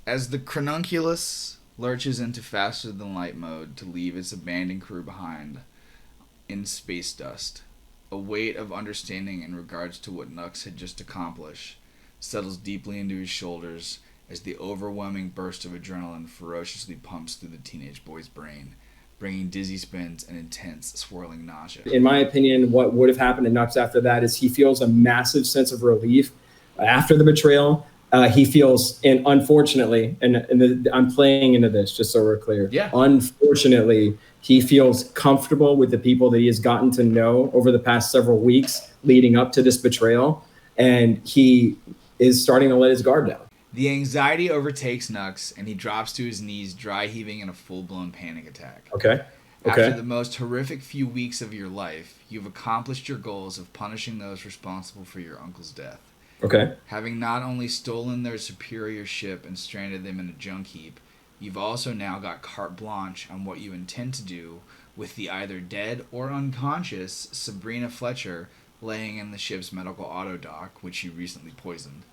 As the Cronunculus lurches into faster than light mode to leave its abandoned crew behind in space dust, a weight of understanding in regards to what Nux had just accomplished settles deeply into his shoulders as the overwhelming burst of adrenaline ferociously pumps through the teenage boy's brain, bringing dizzy spins and intense, swirling nausea. In my opinion, what would have happened to Nux after that is he feels a massive sense of relief after the betrayal. He feels, and unfortunately, I'm playing into this just so we're clear. Yeah. Unfortunately, he feels comfortable with the people that he has gotten to know over the past several weeks leading up to this betrayal, and he is starting to let his guard down. The anxiety overtakes Nux, and he drops to his knees, dry heaving in a full-blown panic attack. Okay. After the most horrific few weeks of your life, you've accomplished your goals of punishing those responsible for your uncle's death. Okay. Having not only stolen their superior ship and stranded them in a junk heap, you've also now got carte blanche on what you intend to do with the either dead or unconscious Sabrina Fletcher laying in the ship's medical auto dock, which you recently poisoned,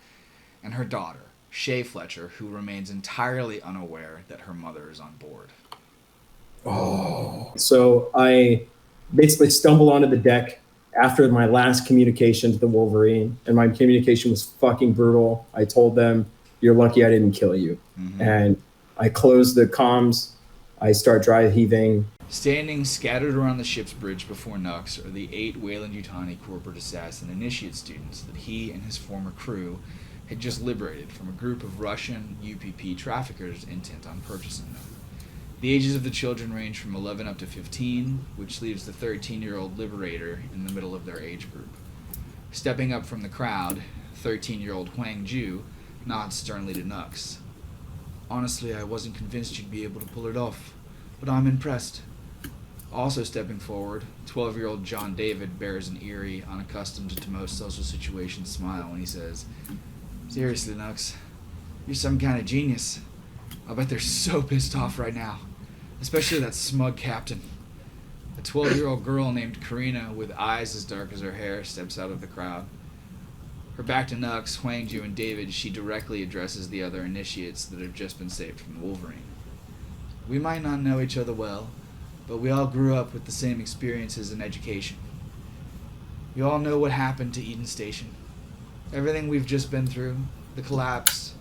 and her daughter, Shay Fletcher, who remains entirely unaware that her mother is on board. Oh. So I basically stumble onto the deck after my last communication to the Wolverine, and my communication was fucking brutal. I told them, "You're lucky I didn't kill you." Mm-hmm. And I close the comms. I start dry heaving. Standing scattered around the ship's bridge before Nux are the 8 Weyland-Yutani corporate assassin initiate students that he and his former crew had just liberated from a group of Russian UPP traffickers intent on purchasing them. The ages of the children range from 11 up to 15, which leaves the 13-year-old liberator in the middle of their age group. Stepping up from the crowd, 13-year-old Huang Ju nods sternly to Nux. "Honestly, I wasn't convinced you'd be able to pull it off, but I'm impressed." Also stepping forward, 12-year-old John David bears an eerie, unaccustomed to most social situations smile when he says, "Seriously, Nux, you're some kind of genius. I bet they're so pissed off right now, especially that smug captain." A 12-year-old girl named Karina, with eyes as dark as her hair, steps out of the crowd. Her back to Nux, Huangju, and David, she directly addresses the other initiates that have just been saved from the Wolverine. "We might not know each other well, but we all grew up with the same experiences and education. You all know what happened to Eden Station. Everything we've just been through, the collapse,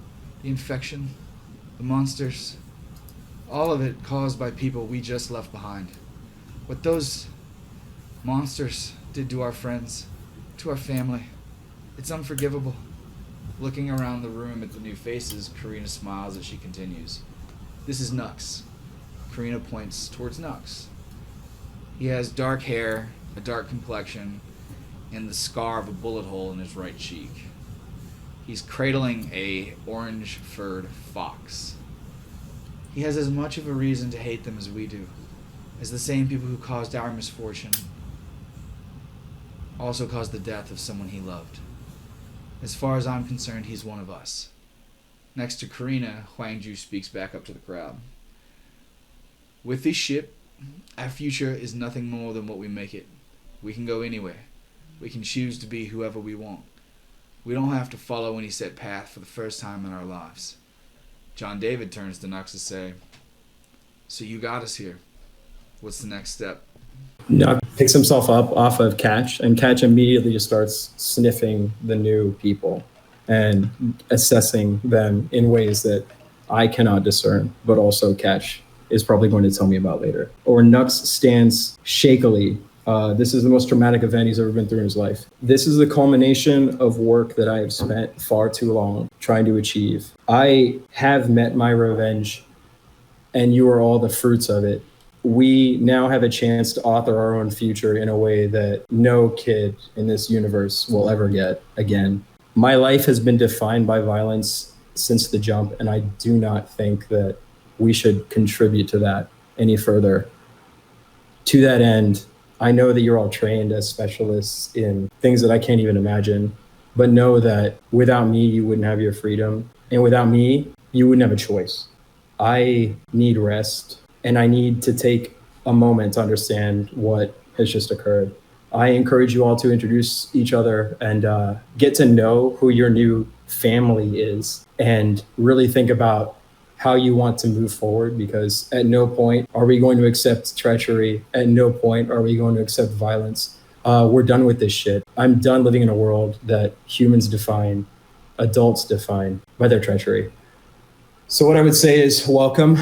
the infection, the monsters, all of it caused by people we just left behind. What those monsters did to our friends, to our family, it's unforgivable." Looking around the room at the new faces, Karina smiles as she continues. "This is Nux." Karina points towards Nux. He has dark hair, a dark complexion, and the scar of a bullet hole in his right cheek. He's cradling a orange-furred fox. He has as much of a reason to hate them as we do, as the same people who caused our misfortune also caused the death of someone he loved. As far as I'm concerned, he's one of us. Next to Karina, Huangju speaks back up to the crowd. "With this ship, our future is nothing more than what we make it. We can go anywhere. We can choose to be whoever we want. We don't have to follow any set path for the first time in our lives." John David turns to Nux to say, "So you got us here. What's the next step?" Nux picks himself up off of Catch, and Catch immediately just starts sniffing the new people and assessing them in ways that I cannot discern, but also Catch is probably going to tell me about later. Or Nux stands shakily. This is the most traumatic event he's ever been through in his life. This is the culmination of work that I have spent far too long trying to achieve. I have met my revenge, and you are all the fruits of it. We now have a chance to author our own future in a way that no kid in this universe will ever get again. My life has been defined by violence since the jump, and I do not think that we should contribute to that any further. To that end, I know that you're all trained as specialists in things that I can't even imagine, but know that without me, you wouldn't have your freedom. And without me, you wouldn't have a choice. I need rest, and I need to take a moment to understand what has just occurred. I encourage you all to introduce each other and get to know who your new family is, and really think about how you want to move forward, because at no point are we going to accept treachery. At no point are we going to accept violence. We're done with this shit. I'm done living in a world that humans define, adults define by their treachery. So what I would say is, welcome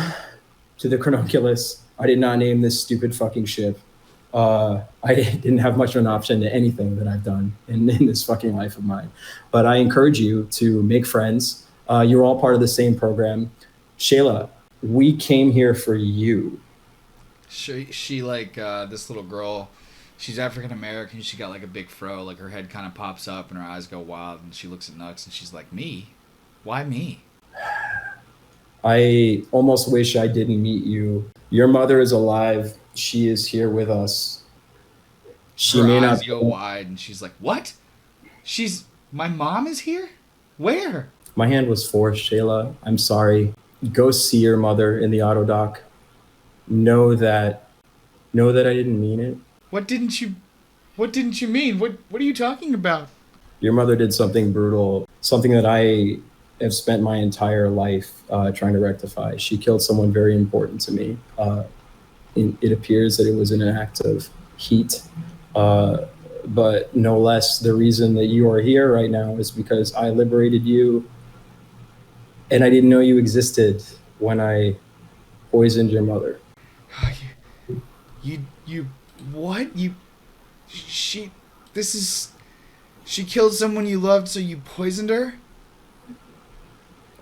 to the Chrononculus. I did not name this stupid fucking ship. I didn't have much of an option to anything that I've done in this fucking life of mine. But I encourage you to make friends. You're all part of the same program. Shayla, we came here for you. She like this little girl. She's African American. She got like a big fro. Like her head kind of pops up and her eyes go wild. And she looks at Nux and she's like, "Me? Why me?" I almost wish I didn't meet you. Your mother is alive. She is here with us. She her may eyes not go wide and she's like, "What? My mom is here? Where?" My hand was forced, Shayla. I'm sorry. Go see your mother in the auto dock. Know that I didn't mean it. What didn't you mean? What are you talking about? Your mother did something brutal, something that I have spent my entire life trying to rectify. She killed someone very important to me. It appears that it was in an act of heat, but no less, the reason that you are here right now is because I liberated you, and I didn't know you existed when I poisoned your mother. You what? She killed someone you loved, so you poisoned her?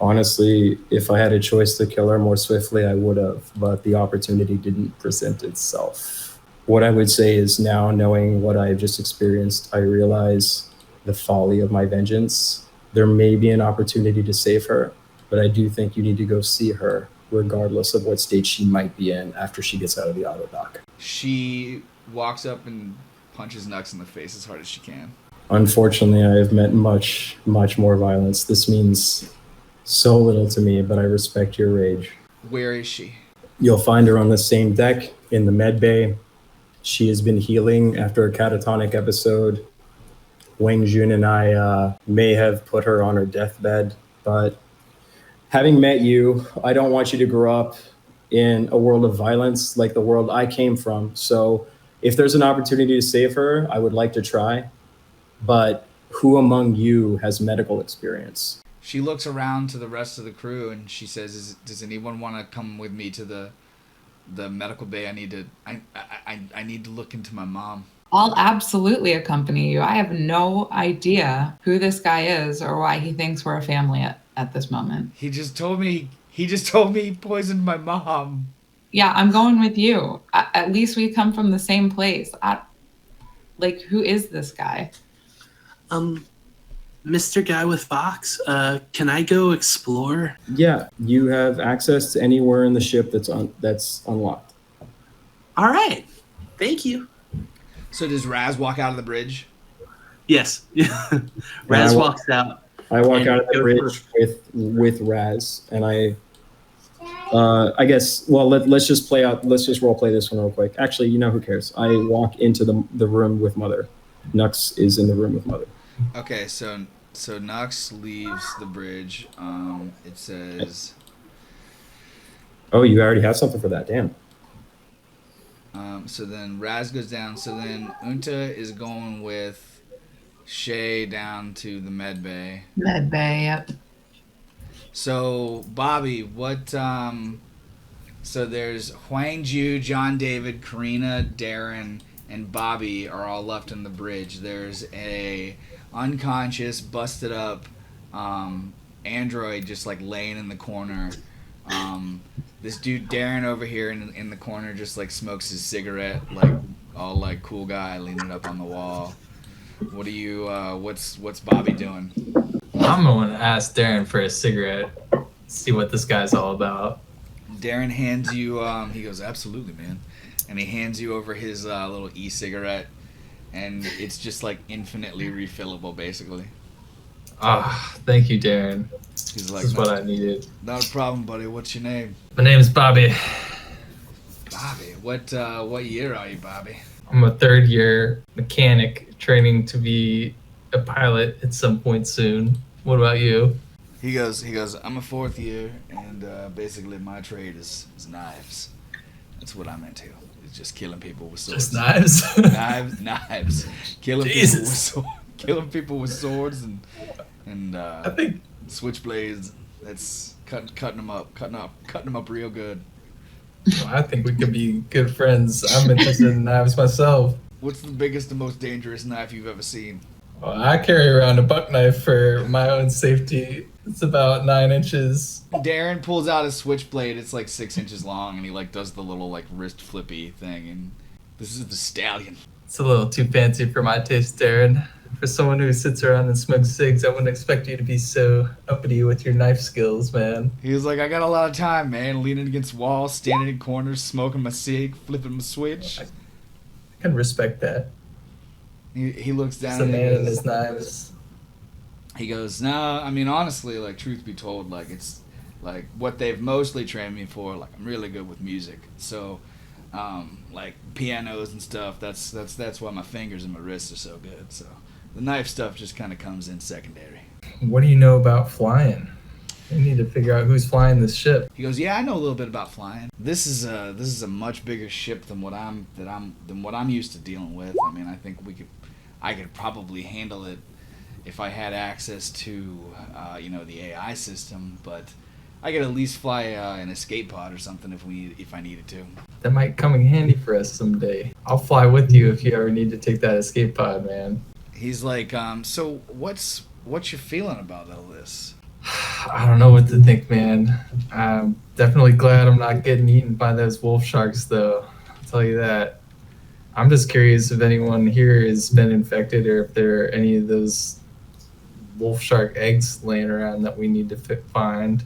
Honestly, if I had a choice to kill her more swiftly, I would have, but the opportunity didn't present itself. What I would say is, now knowing what I've just experienced, I realize the folly of my vengeance. There may be an opportunity to save her, but I do think you need to go see her, regardless of what state she might be in after she gets out of the auto dock. She walks up and punches Nux in the face as hard as she can. Unfortunately, I have met much, much more violence. This means so little to me, but I respect your rage. Where is she? You'll find her on the same deck in the med bay. She has been healing after a catatonic episode. Wang Jun and I may have put her on her deathbed, but having met you, I don't want you to grow up in a world of violence like the world I came from. So if there's an opportunity to save her, I would like to try. But who among you has medical experience? She looks around to the rest of the crew and she says, "Does anyone want to come with me to the medical bay? I need to look into my mom." I'll absolutely accompany you. I have no idea who this guy is or why he thinks we're a family at this moment. He just told me he poisoned my mom. Yeah, I'm going with you. At least we come from the same place. Who is this guy? Mr. Guy with Fox, can I go explore? Yeah, you have access to anywhere in the ship that's unlocked. All right, thank you. So does Raz walk out of the bridge? Yes. Raz walks out. I walk out of the bridge with Raz, and I guess, well, let's just role play this one real quick. Actually, who cares? I walk into the room with Mother. Nux is in the room with Mother. Okay, so Nux leaves the bridge. It says... Oh, you already have something for that, damn. So then Raz goes down. So then Unta is going with Shay down to the med bay. Med bay, yep. So Bobby, what? So there's Huang Ju, John David, Karina, Darren, and Bobby are all left on the bridge. There's a unconscious, busted up android just like laying in the corner. This dude Darren over here in the corner just like smokes his cigarette, like all like cool guy leaning up on the wall. What are you? What's Bobby doing? I'm going to ask Darren for a cigarette, see what this guy's all about. Darren hands you. He goes, "Absolutely, man," and he hands you over his little e-cigarette, and it's just like infinitely refillable, basically. Thank you, Darren. He's like, this is what I needed. Not a problem, buddy. What's your name? My name's Bobby. Bobby. What year are you, Bobby? I'm a third-year mechanic training to be a pilot at some point soon. What about you? He goes, I'm a fourth year, and basically my trade is knives. That's what I'm into. It's just killing people with swords. Just knives. Knives. Killing Jesus. killing people with swords and I think switchblades. That's cutting them up real good. I think we could be good friends. I'm interested in knives myself. What's the biggest and most dangerous knife you've ever seen? Well, I carry around a buck knife for my own safety. It's about 9 inches. Darren pulls out a switchblade. It's like 6 inches long, and he like does the little like wrist flippy thing. And this is the stallion. It's a little too fancy for my taste, Darren. For someone who sits around and smokes cigs, I wouldn't expect you to be so uppity with your knife skills, man. He was like, I got a lot of time, man. Leaning against walls, standing in corners, smoking my cig, flipping my switch. I can respect that. He looks down It's a and he man and goes, his knives. he goes, no, I mean, honestly, like, truth be told, like, it's, like, what they've mostly trained me for, like, I'm really good with music. So, like, pianos and stuff, that's why my fingers and my wrists are so good. So, the knife stuff just kind of comes in secondary. What do you know about flying? We need to figure out who's flying this ship. He goes, yeah, I know a little bit about flying. This is a much bigger ship than what I'm used to dealing with. I mean, I think I could probably handle it if I had access to, the AI system. But I could at least fly an escape pod or something if I needed to. That might come in handy for us someday. I'll fly with you if you ever need to take that escape pod, man. He's like, so what's your feeling about all this? I don't know what to think, man. I'm definitely glad I'm not getting eaten by those wolf sharks, though. I'll tell you that. I'm just curious if anyone here has been infected or if there are any of those wolf shark eggs laying around that we need to find.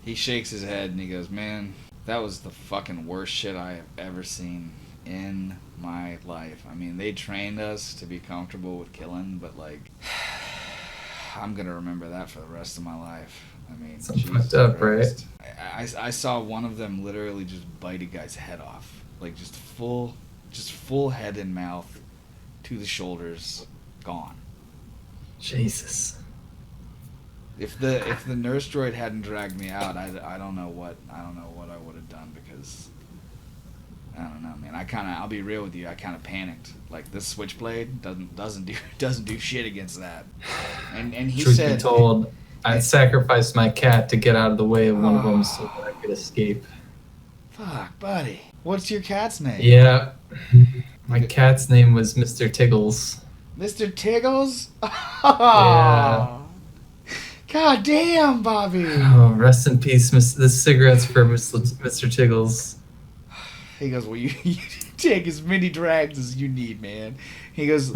He shakes his head and he goes, man, that was the fucking worst shit I have ever seen in my life. I mean, they trained us to be comfortable with killing, but like, I'm gonna remember that for the rest of my life. I mean, Some Jesus fucked up, Christ. I saw one of them literally just bite a guy's head off, like just full head and mouth to the shoulders, gone. Jesus. If the nurse droid hadn't dragged me out, I don't know what I would have done, because I don't know, man. I'll be real with you. I kind of panicked. Like, this switchblade doesn't do shit against that. And he Truth said, be told, I sacrificed my cat to get out of the way of one of them so that I could escape. "Fuck, buddy. What's your cat's name?" Yeah. My cat's name was Mr. Tiggles. Mr. Tiggles? Yeah. God damn, Bobby. Oh, rest in peace. This cigarette's for Mr. Tiggles. He goes, well, you take as many drags as you need, man. He goes,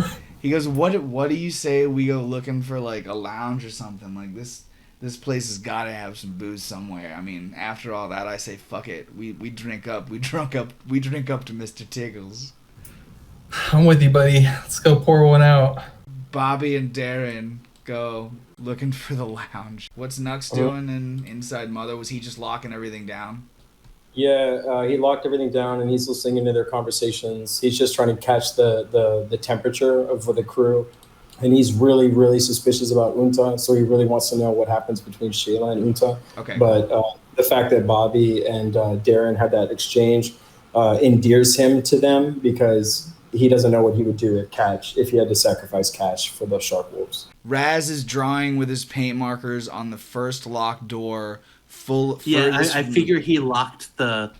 what do you say we go looking for, like, a lounge or something? Like, this place has got to have some booze somewhere. I mean, after all that, I say, fuck it. We drink up to Mr. Tiggles. I'm with you, buddy. Let's go pour one out. Bobby and Darren go looking for the lounge. What's Nux doing inside Mother? Was he just locking everything down? Yeah, he locked everything down and he's listening into their conversations. He's just trying to catch the temperature of the crew. And he's really, really suspicious about Unta, so he really wants to know what happens between Shayla and Unta. Okay. But the fact that Bobby and Darren had that exchange endears him to them, because he doesn't know what he would do if he had to sacrifice Catch for the shark wolves. Raz is drawing with his paint markers on the first locked door. Yeah, I figure he locked the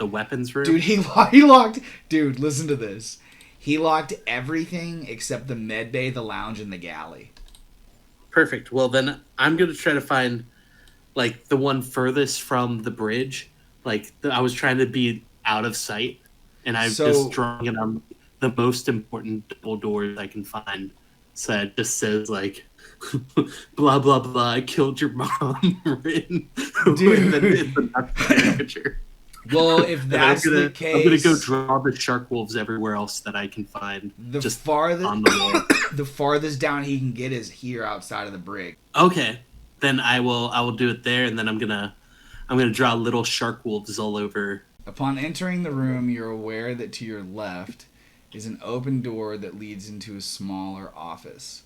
weapons room. Dude, he locked. Dude, listen to this. He locked everything except the med bay, the lounge, and the galley. Perfect. Well, then I'm gonna try to find like the one furthest from the bridge. Like I was trying to be out of sight, and I'm just drawing it on the most important double doors I can find. So it just says like, blah blah blah. I killed your mom. Written Dude. in the temperature. Well, if that's the case, I'm gonna go draw the shark wolves everywhere else that I can find. Just farthest on the wall. The farthest down he can get is here outside of the brig. Okay, then I will do it there, and then I'm gonna draw little shark wolves all over. Upon entering the room, you're aware that to your left is an open door that leads into a smaller office.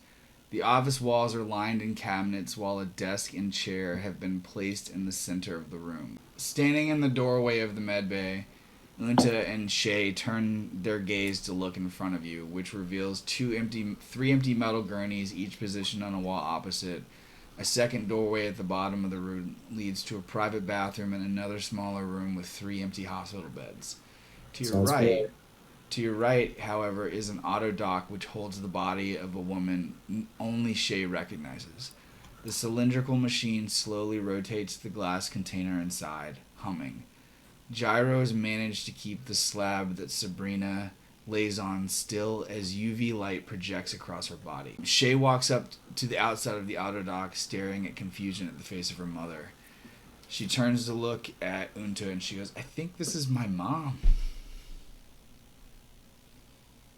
The office walls are lined in cabinets while a desk and chair have been placed in the center of the room. Standing in the doorway of the medbay, Unta and Shay turn their gaze to look in front of you, which reveals three empty metal gurneys, each positioned on a wall opposite. A second doorway at the bottom of the room leads to a private bathroom and another smaller room with 3 empty hospital beds. To your right, however, is an auto dock which holds the body of a woman only Shay recognizes. The cylindrical machine slowly rotates the glass container inside, humming. Gyros manage to keep the slab that Sabrina lays on still as UV light projects across her body. Shay walks up to the outside of the auto dock, staring at confusion at the face of her mother. She turns to look at Unta and she goes, "I think this is my mom."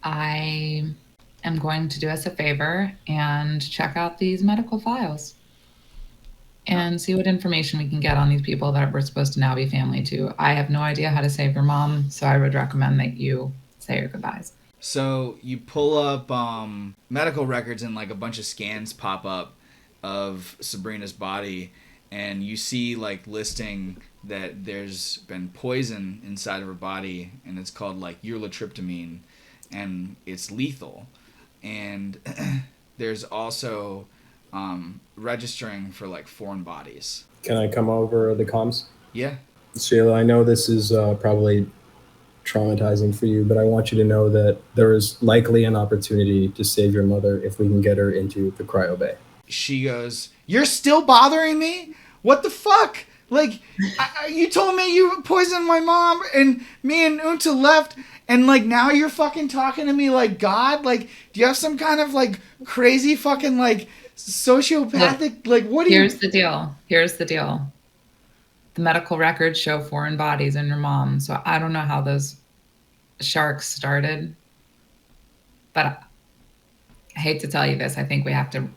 I am going to do us a favor and check out these medical files and see what information we can get on these people that we're supposed to now be family to. I have no idea how to save your mom, so I would recommend that you say your goodbyes. So you pull up medical records and like a bunch of scans pop up of Sabrina's body, and you see like listing that there's been poison inside of her body, and it's called like urolitryptamine, and it's lethal. And there's also registering for like foreign bodies. Can I come over the comms? Yeah. Sheila, I know this is probably traumatizing for you, but I want you to know that there is likely an opportunity to save your mother if we can get her into the cryo bay. She goes, "You're still bothering me? What the fuck? Like, you told me you poisoned my mom, and me and Unta left, and like now you're fucking talking to me like God? Like, do you have some kind of like crazy fucking like sociopathic, like what do you..." Here's the deal. The medical records show foreign bodies in your mom, so I don't know how those sharks started, but I hate to tell you this, I think we have to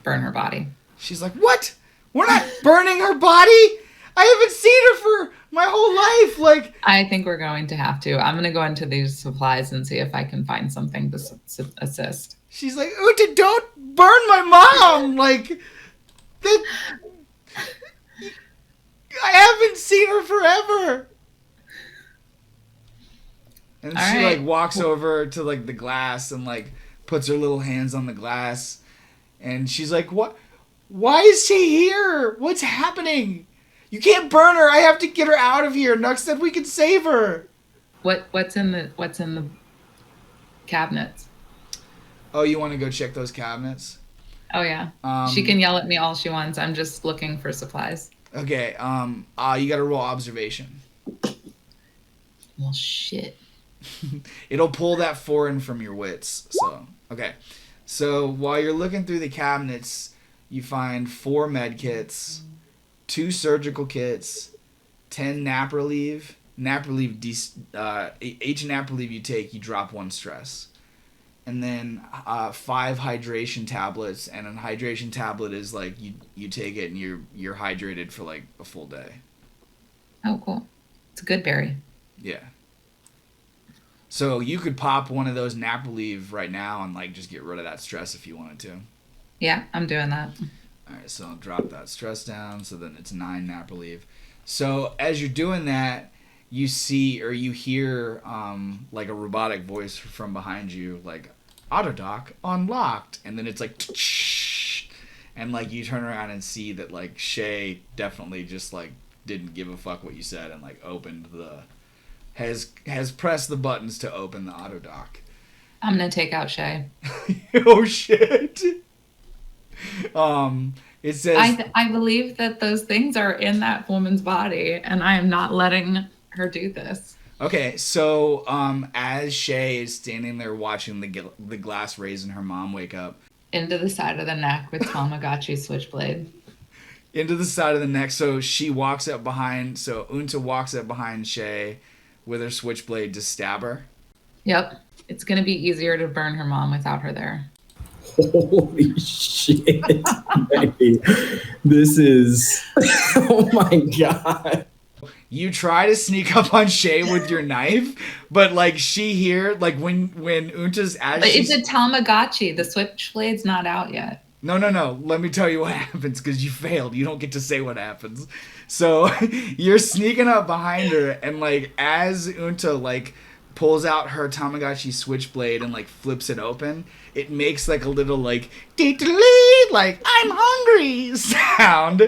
burn her body. She's like, "What? We're not burning her body? I haven't seen her for my whole life." Like, I think we're going to have to. I'm going to go into these supplies and see if I can find something to assist. She's like, "Unta, don't burn my mom!" Like, that, I haven't seen her forever. And All she right. like walks over to like the glass and like puts her little hands on the glass, and she's like, "What? Why is she here? What's happening? You can't burn her. I have to get her out of here. Nux said we could save her." What's in the cabinets? Oh, you want to go check those cabinets? Oh yeah. She can yell at me all she wants. I'm just looking for supplies. Okay. You got to roll observation. Well, shit. It'll pull that foreign from your wits. So, okay. So while you're looking through the cabinets, you find 4 med kits, 2 surgical kits, 10 nap relief. Each nap relief you take, you drop 1 stress. And then 5 hydration tablets, and a hydration tablet is like you take it and you're hydrated for like a full day. Oh, cool. It's a good berry. Yeah. So you could pop one of those nap relief right now and like just get rid of that stress if you wanted to. Yeah, I'm doing that. All right, so I'll drop that stress down. So then it's 9 nap relief. So as you're doing that, you see or you hear like a robotic voice from behind you, like, "Autodoc unlocked," and then it's like, and like you turn around and see that like Shay definitely just like didn't give a fuck what you said and like opened has pressed the buttons to open the Autodoc. I'm gonna take out Shay. Oh shit. It says I believe that those things are in that woman's body, and I am not letting her do this. Okay, so as Shay is standing there watching the glass raise and her mom wake up, Into the side of the neck with Tamagotchi switchblade. into the side of the neck, so Unta walks up behind Shay with her switchblade to stab her. Yep. It's gonna be easier to burn her mom without her there. Holy shit. Baby. This is, oh my God. You try to sneak up on Shay with your knife, but like she here, like when Unta's as But it's a Tamagotchi. The switchblade's not out yet. No. Let me tell you what happens because you failed. You don't get to say what happens. So you're sneaking up behind her, and like as Unta like pulls out her Tamagotchi switchblade and like flips it open, it makes like a little like like I'm hungry sound,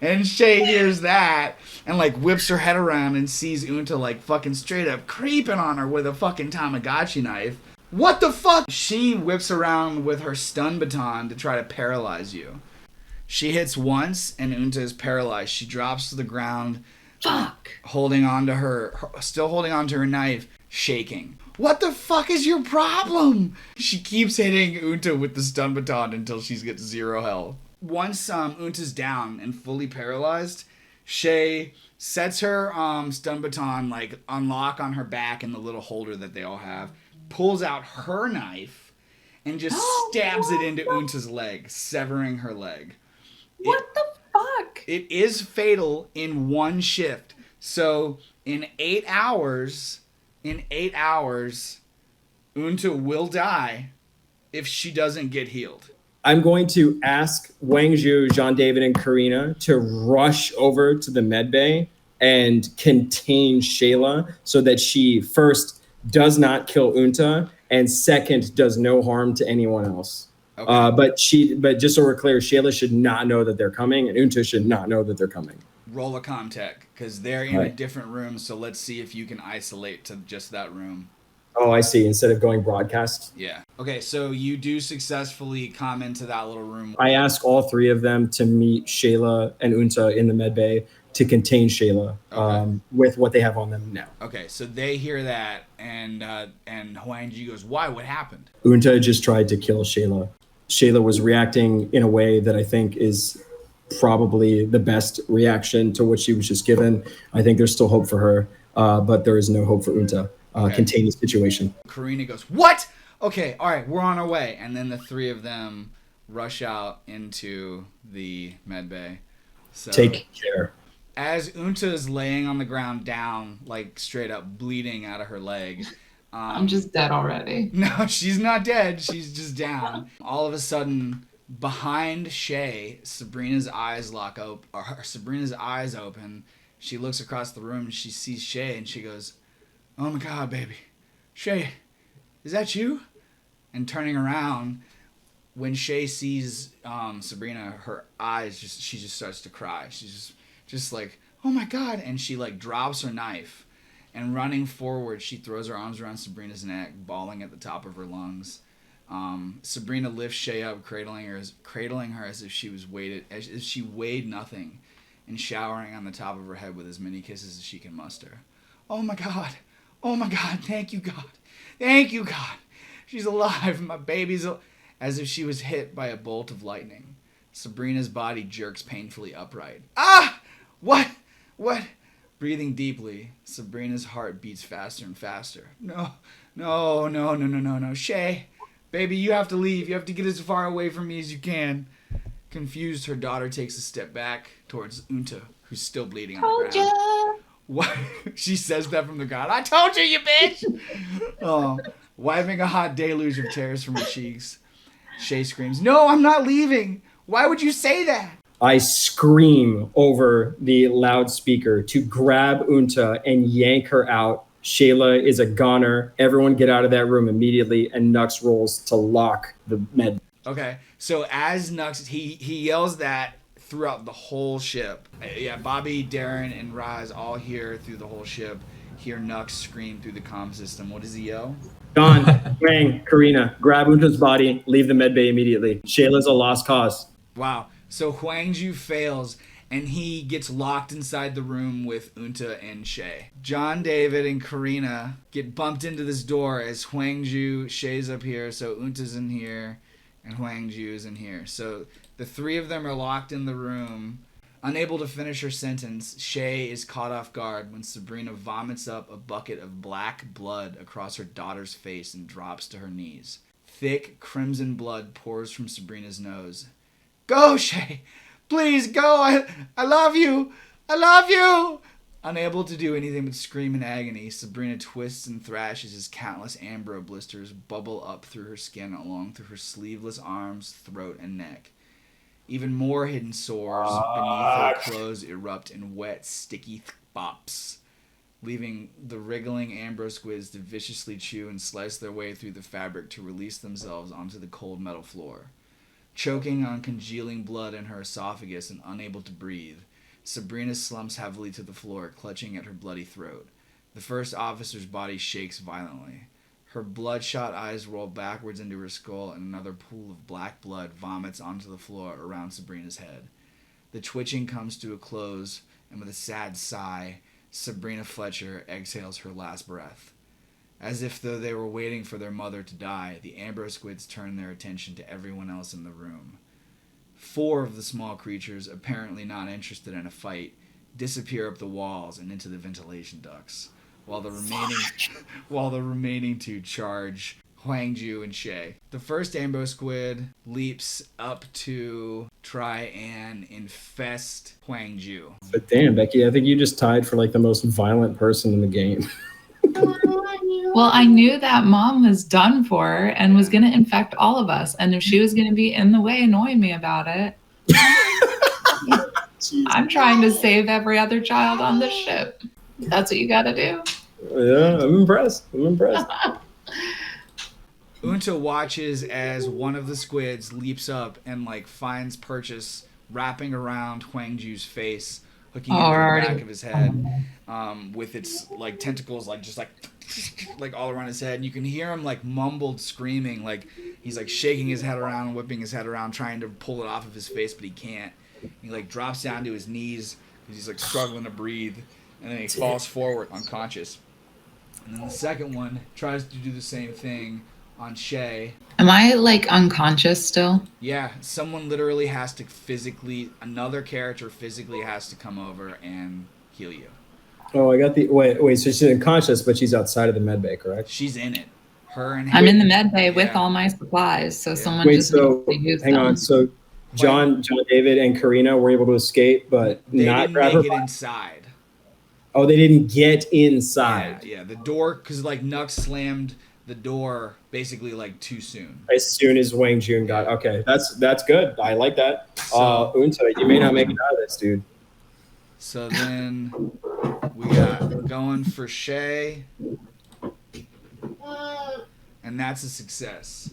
and Shay hears that and like whips her head around and sees Unta like fucking straight up creeping on her with a fucking Tamagotchi knife. What the fuck? She whips around with her stun baton to try to paralyze you. She hits once and Unta is paralyzed. She drops to the ground. Fuck. Holding on to still holding on to her knife, shaking. What the fuck is your problem? She keeps hitting Unta with the stun baton until she gets 0 health. Once Unta's down and fully paralyzed, Shay sets her stun baton like on lock on her back in the little holder that they all have, pulls out her knife, and just stabs it into Unta's leg, severing her leg. What the fuck? It is fatal in one shift. So in 8 hours, Unta will die if she doesn't get healed. I'm going to ask Wang Zhu, Jean David, and Karina to rush over to the med bay and contain Shayla so that she first does not kill Unta and second does no harm to anyone else. Okay. But just so we're clear, Shayla should not know that they're coming, and Unta should not know that they're coming. Roll a comtech, because they're in a different room, so let's see if you can isolate to just that room. Oh, I see. Instead of going broadcast? Yeah. Okay, so you do successfully come into that little room. I ask all 3 of them to meet Shayla and Unta in the med bay to contain Shayla with what they have on them now. Okay, so they hear that, and Huangji goes, why? What happened? Unta just tried to kill Shayla. Shayla was reacting in a way that I think is probably the best reaction to what she was just given. I think there's still hope for her, but there is no hope for Unta. Contain the situation. Karina goes, what? Okay, all right, we're on our way. And then the 3 of them rush out into the med bay. So, take care. As Unta is laying on the ground down, like straight up bleeding out of her leg. I'm just dead already. No, she's not dead. She's just down. All of a sudden, behind Shay, Sabrina's eyes open. She looks across the room and she sees Shay and she goes, oh my God, baby. Shay, is that you? And turning around, when Shay sees Sabrina, her eyes she just starts to cry. She's just like, oh my God. And she like drops her knife. And running forward, she throws her arms around Sabrina's neck, bawling at the top of her lungs. Sabrina lifts Shay up, cradling her as if she weighed nothing, and showering on the top of her head with as many kisses as she can muster. Oh my God! Oh my God! Thank you, God! Thank you, God! She's alive. My baby's as if she was hit by a bolt of lightning. Sabrina's body jerks painfully upright. Ah! What? Breathing deeply, Sabrina's heart beats faster and faster. No. Shay, baby, you have to leave. You have to get as far away from me as you can. Confused, her daughter takes a step back towards Unta, who's still bleeding on the ground. Ya. What? She says that from the ground. I told you, you bitch! Wiping a hot deluge of tears from her cheeks, Shay screams, no, I'm not leaving. Why would you say that? I scream over the loudspeaker to grab Unta and yank her out. Shayla is a goner. Everyone get out of that room immediately, and Nux rolls to lock the med. Okay, so as Nux, he yells that throughout the whole ship. Yeah, Bobby, Darren, and Raz all hear through the whole ship, hear Nux scream through the comm system. What does he yell? Don, Wang, Karina, grab Unta's body, leave the med bay immediately. Shayla's a lost cause. Wow. So Huangju fails, and he gets locked inside the room with Unta and Shay. John David and Karina get bumped into this door as Huangju, Shay's up here, so Unta's in here, and Huangju is in here. So the 3 of them are locked in the room. Unable to finish her sentence, Shay is caught off guard when Sabrina vomits up a bucket of black blood across her daughter's face and drops to her knees. Thick, crimson blood pours from Sabrina's nose. Go, Shay! Please go. I love you. I love you. Unable to do anything but scream in agony, Sabrina twists and thrashes as countless Ambro blisters bubble up through her skin along through her sleeveless arms, throat, and neck. Even more hidden sores beneath her clothes erupt in wet, sticky bops, leaving the wriggling Ambro squids to viciously chew and slice their way through the fabric to release themselves onto the cold metal floor. Choking on congealing blood in her esophagus and unable to breathe, Sabrina slumps heavily to the floor, clutching at her bloody throat. The first officer's body shakes violently. Her bloodshot eyes roll backwards into her skull, and another pool of black blood vomits onto the floor around Sabrina's head. The twitching comes to a close, and with a sad sigh, Sabrina Fletcher exhales her last breath. As if though they were waiting for their mother to die, the Ambro squids turn their attention to everyone else in the room. 4 of the small creatures, apparently not interested in a fight, disappear up the walls and into the ventilation ducts, while the remaining 2 charge Huangju and Shay. The first Ambro squid leaps up to try and infest Huangju. But damn, Becky, I think you just tied for like the most violent person in the game. Well, I knew that mom was done for and was going to infect all of us. And if she was going to be in the way annoying me about it, I'm trying to save every other child on this ship. That's what you got to do. Yeah, I'm impressed. Unta watches as one of the squids leaps up and like finds purchase wrapping around Huangju's face, hooking into the back of his head, with its like tentacles like just like all around his head, and you can hear him like mumbled screaming, like he's like shaking his head around, whipping his head around, trying to pull it off of his face, but he can't. He like drops down to his knees because he's like struggling to breathe, and then he falls forward unconscious. And then the second one tries to do the same thing on Shay. Am I like unconscious still? Yeah, someone literally has to another character physically has to come over and heal you. Oh, I got the wait. So she's unconscious, but she's outside of the med bay, correct? She's in it. I'm in the med bay with all my supplies, so someone just needs to use hang them. on. So John, David, and Karina were able to escape, but they not didn't grab make her. it inside. Oh, they didn't get inside. Yeah, the door, because like Nux slammed the door basically like too soon. As soon as Wang Jun got okay, that's good. I like that. So, Unta, you may not make it out of this, dude. So then we got going for Shay, and that's a success.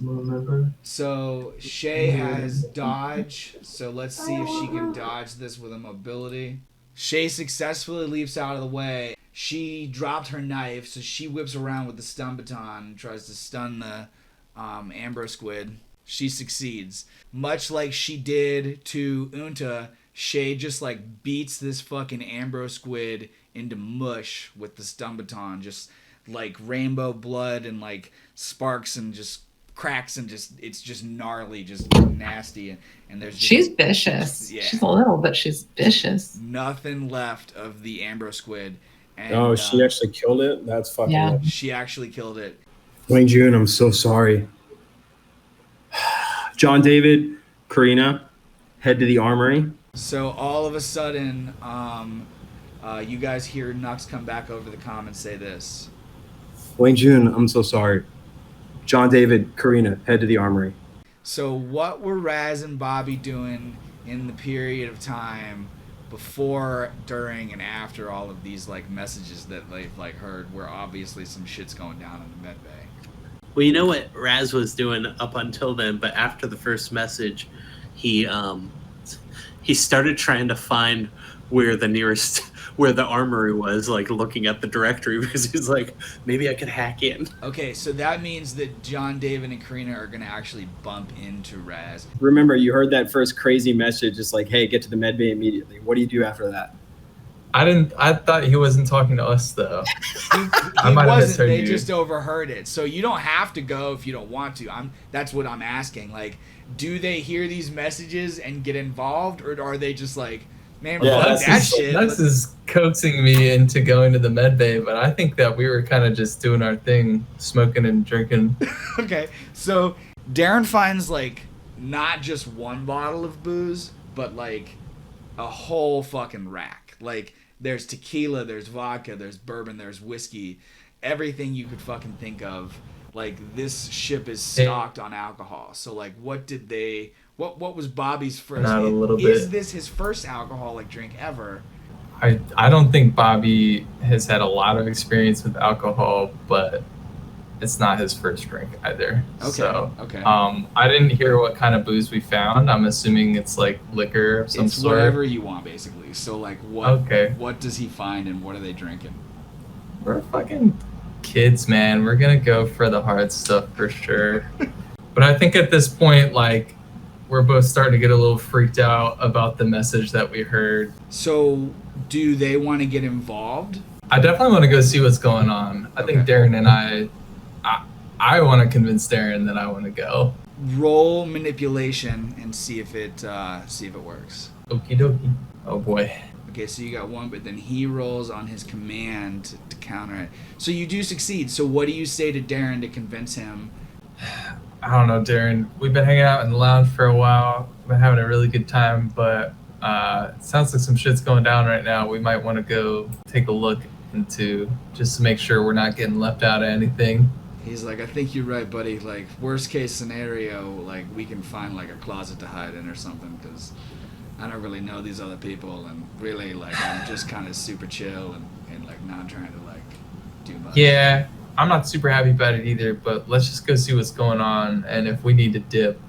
So Shay has dodge, so let's see if she can dodge this with a mobility. Shay successfully leaps out of the way. She dropped her knife, so she whips around with the stun baton and tries to stun the Ambro squid. She succeeds. Much like she did to Unta, Shay just like beats this fucking Ambro squid into mush with the stun baton. Just like rainbow blood and like sparks and just cracks and just it's just gnarly, just nasty, and there's just, she's vicious. Yeah. She's a little, but she's vicious. Nothing left of the Ambro squid. And, she actually killed it. That's fucking. Yeah. She actually killed it. Wang Jun, I'm so sorry. John, David, Karina, head to the armory. So all of a sudden, you guys hear Nux come back over the comm and say this. Wang Jun, I'm so sorry. John, David, Karina, head to the armory. So what were Raz and Bobby doing in the period of time before, during, and after all of these like messages that they've like heard, where obviously some shit's going down in the med bay? Well, you know what Raz was doing up until then, but after the first message, he started trying to find where the armory was, like looking at the directory, because he's like, maybe I could hack in. Okay, so that means that John, David, and Karina are going to actually bump into Raz. Remember, you heard that first crazy message. It's like, hey, get to the med bay immediately. What do you do after that? I thought he wasn't talking to us, though. He wasn't. They just overheard it. So you don't have to go if you don't want to. That's what I'm asking. Like, do they hear these messages and get involved, or are they just like, man, fuck that shit? This is coaxing me into going to the med bay, but I think that we were kind of just doing our thing, smoking and drinking. Okay, so Darren finds like not just one bottle of booze, but like a whole fucking rack. Like, there's tequila, there's vodka, there's bourbon, there's whiskey, everything you could fucking think of. Like, this ship is stocked on alcohol. So, like, what was Bobby's first? Not a little Is bit. this his first alcoholic drink ever? I don't think Bobby has had a lot of experience with alcohol, but it's not his first drink either. Okay. So, Okay. I didn't hear what kind of booze we found. I'm assuming it's like liquor of some It's sort. whatever you want, basically. So, like, what does he find and what are they drinking? We're fucking kids, man. We're gonna go for the hard stuff for sure. But I think at this point, like, we're both starting to get a little freaked out about the message that we heard. So, do they want to get involved? I definitely want to go see what's going on. I think Darren and I want to convince Darren that I want to go. Roll manipulation and see if it works. Okie dokie. Oh boy. Okay, so you got one, but then he rolls on his command to counter it. So you do succeed. So what do you say to Darren to convince him? I don't know, Darren. We've been hanging out in the lounge for a while. We've been having a really good time, but it sounds like some shit's going down right now. We might want to go take a look into, just to make sure we're not getting left out of anything. He's like, I think you're right, buddy. Like, worst case scenario, like, we can find, like, a closet to hide in or something, because I don't really know these other people, and really, like, I'm just kind of super chill and, like, not trying to, like, do much. Yeah, I'm not super happy about it either, but let's just go see what's going on, and if we need to dip,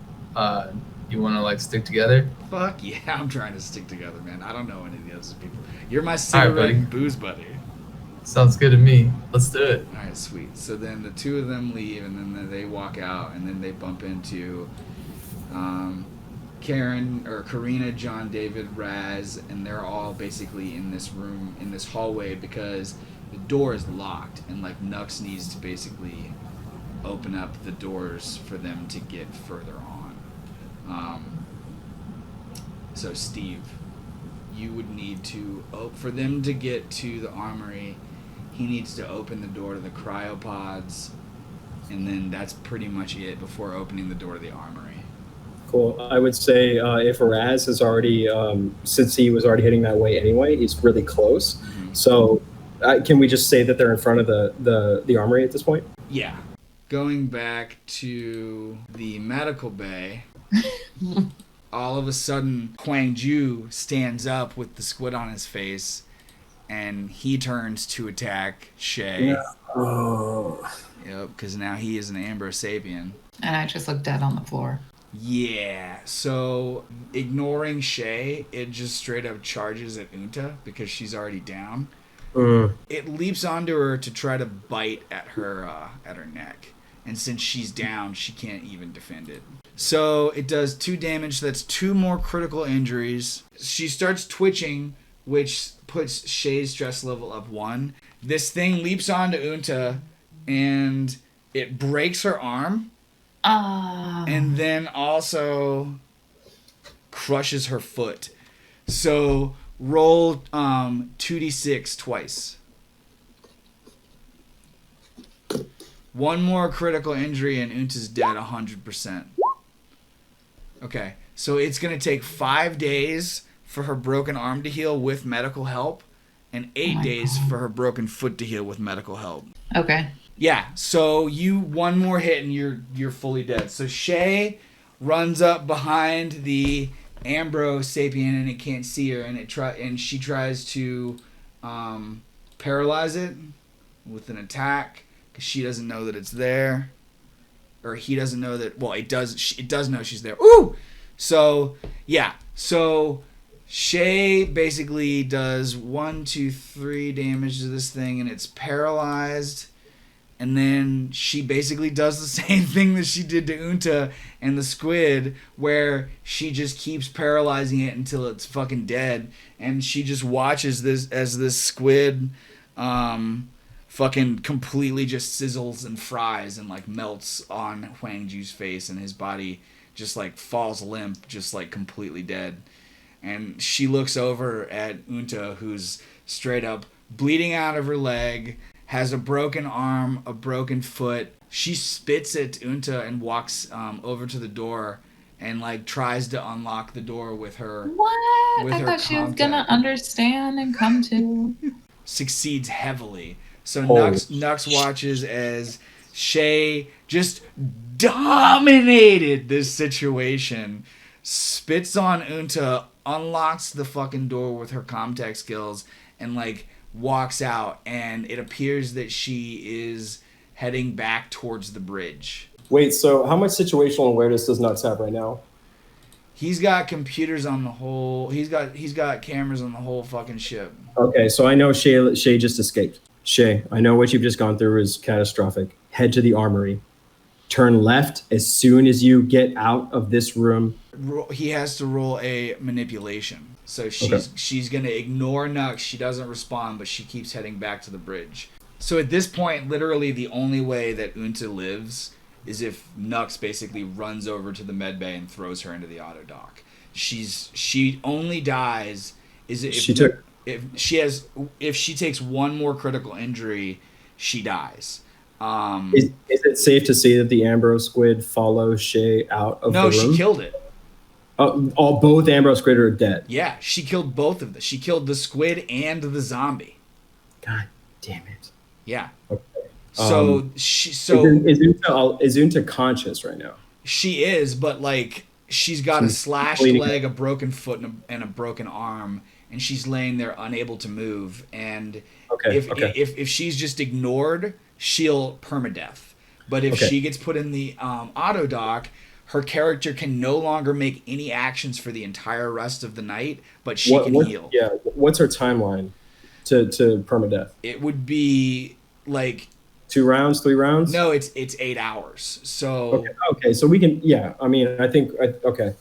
you want to, like, stick together? Fuck yeah, I'm trying to stick together, man. I don't know any of the other people. You're my cigarette and booze buddy. Sounds good to me. Let's do it. All right, sweet. So then the two of them leave, and then they walk out, and then they bump into Karina, John, David, Raz, and they're all basically in this room, in this hallway, because the door is locked, and like Nux needs to basically open up the doors for them to get further on. So Steve, you would need to, for them to get to the armory, he needs to open the door to the cryopods, and then that's pretty much it before opening the door to the armory. Cool. I would say if Raz is already, since he was already heading that way anyway, he's really close. Mm-hmm. So can we just say that they're in front of the armory at this point? Yeah. Going back to the medical bay, all of a sudden, Huang Ju stands up with the squid on his face, and he turns to attack Shay. Yeah. Oh. Yep, because now he is an Amber Sapien. And I just looked dead on the floor. Yeah, so ignoring Shay, it just straight up charges at Unta because she's already down. It leaps onto her to try to bite at her neck. And since she's down, she can't even defend it. So it does 2 damage. That's 2 more critical injuries. She starts twitching, which puts Shay's stress level up 1. This thing leaps onto Unta, and it breaks her arm. And then also crushes her foot. So roll 2d6 twice. 1 more critical injury and Unta's dead 100%. Okay, so it's going to take 5 days for her broken arm to heal with medical help, and 8 days for her broken foot to heal with medical help. Okay. Yeah, so you 1 more hit and you're fully dead. So Shay runs up behind the Ambro Sapien and it can't see her, and she tries to paralyze it with an attack because she doesn't know that it's there, or he doesn't know that. Well, it does know she's there. Ooh, so yeah, so Shay basically does 1, 2, 3 damage to this thing, and it's paralyzed. And then she basically does the same thing that she did to Unta and the squid, where she just keeps paralyzing it until it's fucking dead. And she just watches this as this squid fucking completely just sizzles and fries and like melts on Huang Ju's face, and his body just like falls limp, just like completely dead. And she looks over at Unta, who's straight up bleeding out of her leg, has a broken arm, a broken foot. She spits at Unta and walks over to the door and like tries to unlock the door with her. What? With I her thought she was contact. gonna understand and come to. Succeeds heavily. So Holy Nux watches as Shay just dominated this situation, spits on Unta, unlocks the fucking door with her Comtech skills, and like walks out, and it appears that she is heading back towards the bridge. Wait, so how much situational awareness does Nux have right now? He's got computers on the whole. He's got cameras on the whole fucking ship. Okay, so I know Shay just escaped. Shay, I know what you've just gone through is catastrophic. Head to the armory. Turn left as soon as you get out of this room. He has to roll a manipulation. So she's gonna ignore Nux. She doesn't respond, but she keeps heading back to the bridge. So at this point, literally the only way that Unta lives is if Nux basically runs over to the med bay and throws her into the auto dock. She only dies if she takes one more critical injury, she dies. Is it safe to say that the Ambrose squid follows Shay out of the room? No, she killed it. Both Ambrose squid are dead. Yeah, she killed both of them. She killed the squid and the zombie. God damn it. Yeah. Okay. Is Unta conscious right now? She is, but like she's got a slashed leg, a broken foot, and a broken arm, and she's laying there unable to move. And if she's just ignored, she'll permadeath. But if she gets put in the auto dock, her character can no longer make any actions for the entire rest of the night, but she can heal. Yeah. What's her timeline to permadeath? It would be like 2 rounds, 3 rounds? No, it's 8 hours. So okay. So we can. Yeah. I mean, I think. Okay.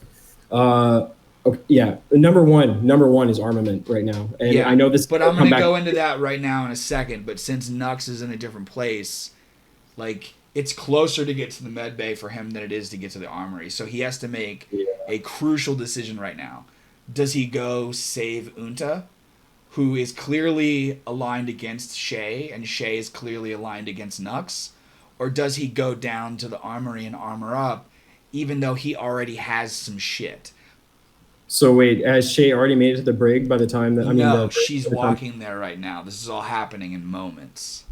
Yeah. Number one is armament right now, and I know this. But I'm gonna go into that right now in a second. But since Nux is in a different place, like it's closer to get to the med bay for him than it is to get to the armory. So he has to make a crucial decision right now. Does he go save Unta, who is clearly aligned against Shay, and Shay is clearly aligned against Nux? Or does he go down to the armory and armor up, even though he already has some shit? So wait, has Shay already made it to the brig by the time that... No, she's walking there right now. This is all happening in moments.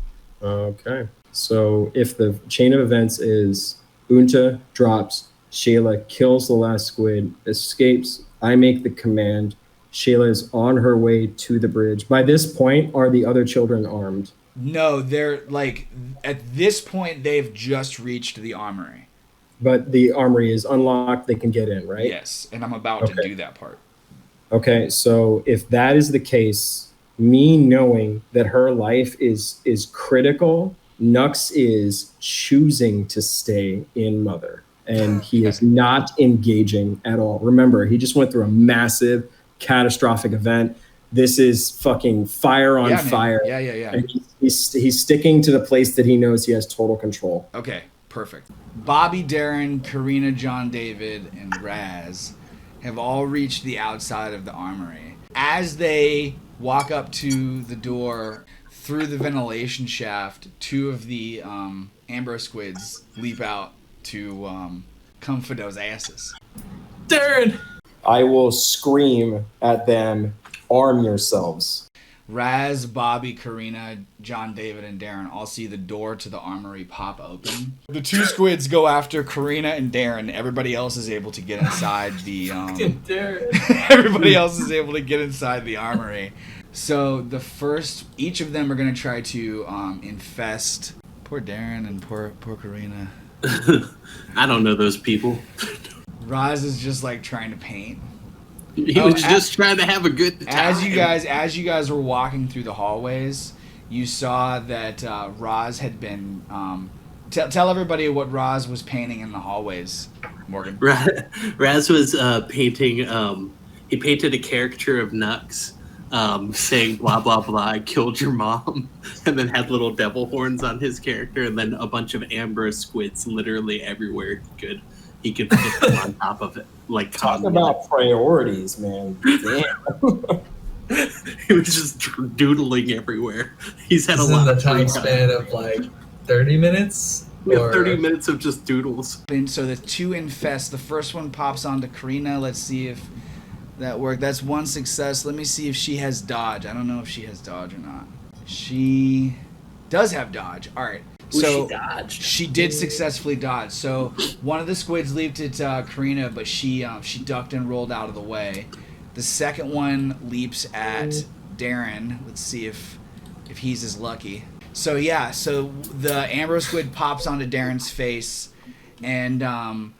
Okay. So if the chain of events is Unta drops, Shayla kills the last squid, escapes, I make the command, Shayla is on her way to the bridge. By this point, are the other children armed? No, they're like, at this point, they've just reached the armory. But the armory is unlocked, they can get in, right? Yes, and I'm about to do that part. Okay, so if that is the case, me knowing that her life is critical, Nux is choosing to stay in Mother. And he is not engaging at all. Remember, he just went through a massive catastrophic event. This is fucking fire on fire. Yeah. And he's sticking to the place that he knows he has total control. Okay, perfect. Bobby, Darren, Karina, John David, and Raz have all reached the outside of the armory. As they walk up to the door through the ventilation shaft, 2 of the Ambrose squids leap out to come for those asses. Darren! I will scream at them, arm yourselves. Raz, Bobby, Karina, John David, and Darren all see the door to the armory pop open. The 2 squids go after Karina and Darren. Everybody else is able to get inside the everybody else is able to get inside the armory. So each of them are going to try to infest poor Darren and poor Karina. I don't know those people. Raz is just like trying to paint. He was just trying to have a good time. As you guys were walking through the hallways, you saw that Raz had been. Tell everybody what Raz was painting in the hallways, Morgan. Raz was painting. He painted a caricature of Nux, saying blah blah blah. I killed your mom, and then had little devil horns on his character, and then a bunch of Ambrose squids literally everywhere he could put them on top of it. Like talk about priorities, man. Damn. He was just doodling everywhere. He's had a lot. This is the time span of like 30 minutes. We have 30 minutes of just doodles. And so the 2 infest. The first one pops onto Karina. Let's see if that worked. That's 1 success. Let me see if she has dodge. I don't know if she has dodge or not. She does have dodge. All right. So she dodged. She did successfully dodge. So one of the squids leaped at Karina, but she ducked and rolled out of the way. The second one leaps at Darren. Let's see if he's as lucky. So yeah, so the Amber Squid pops onto Darren's face, and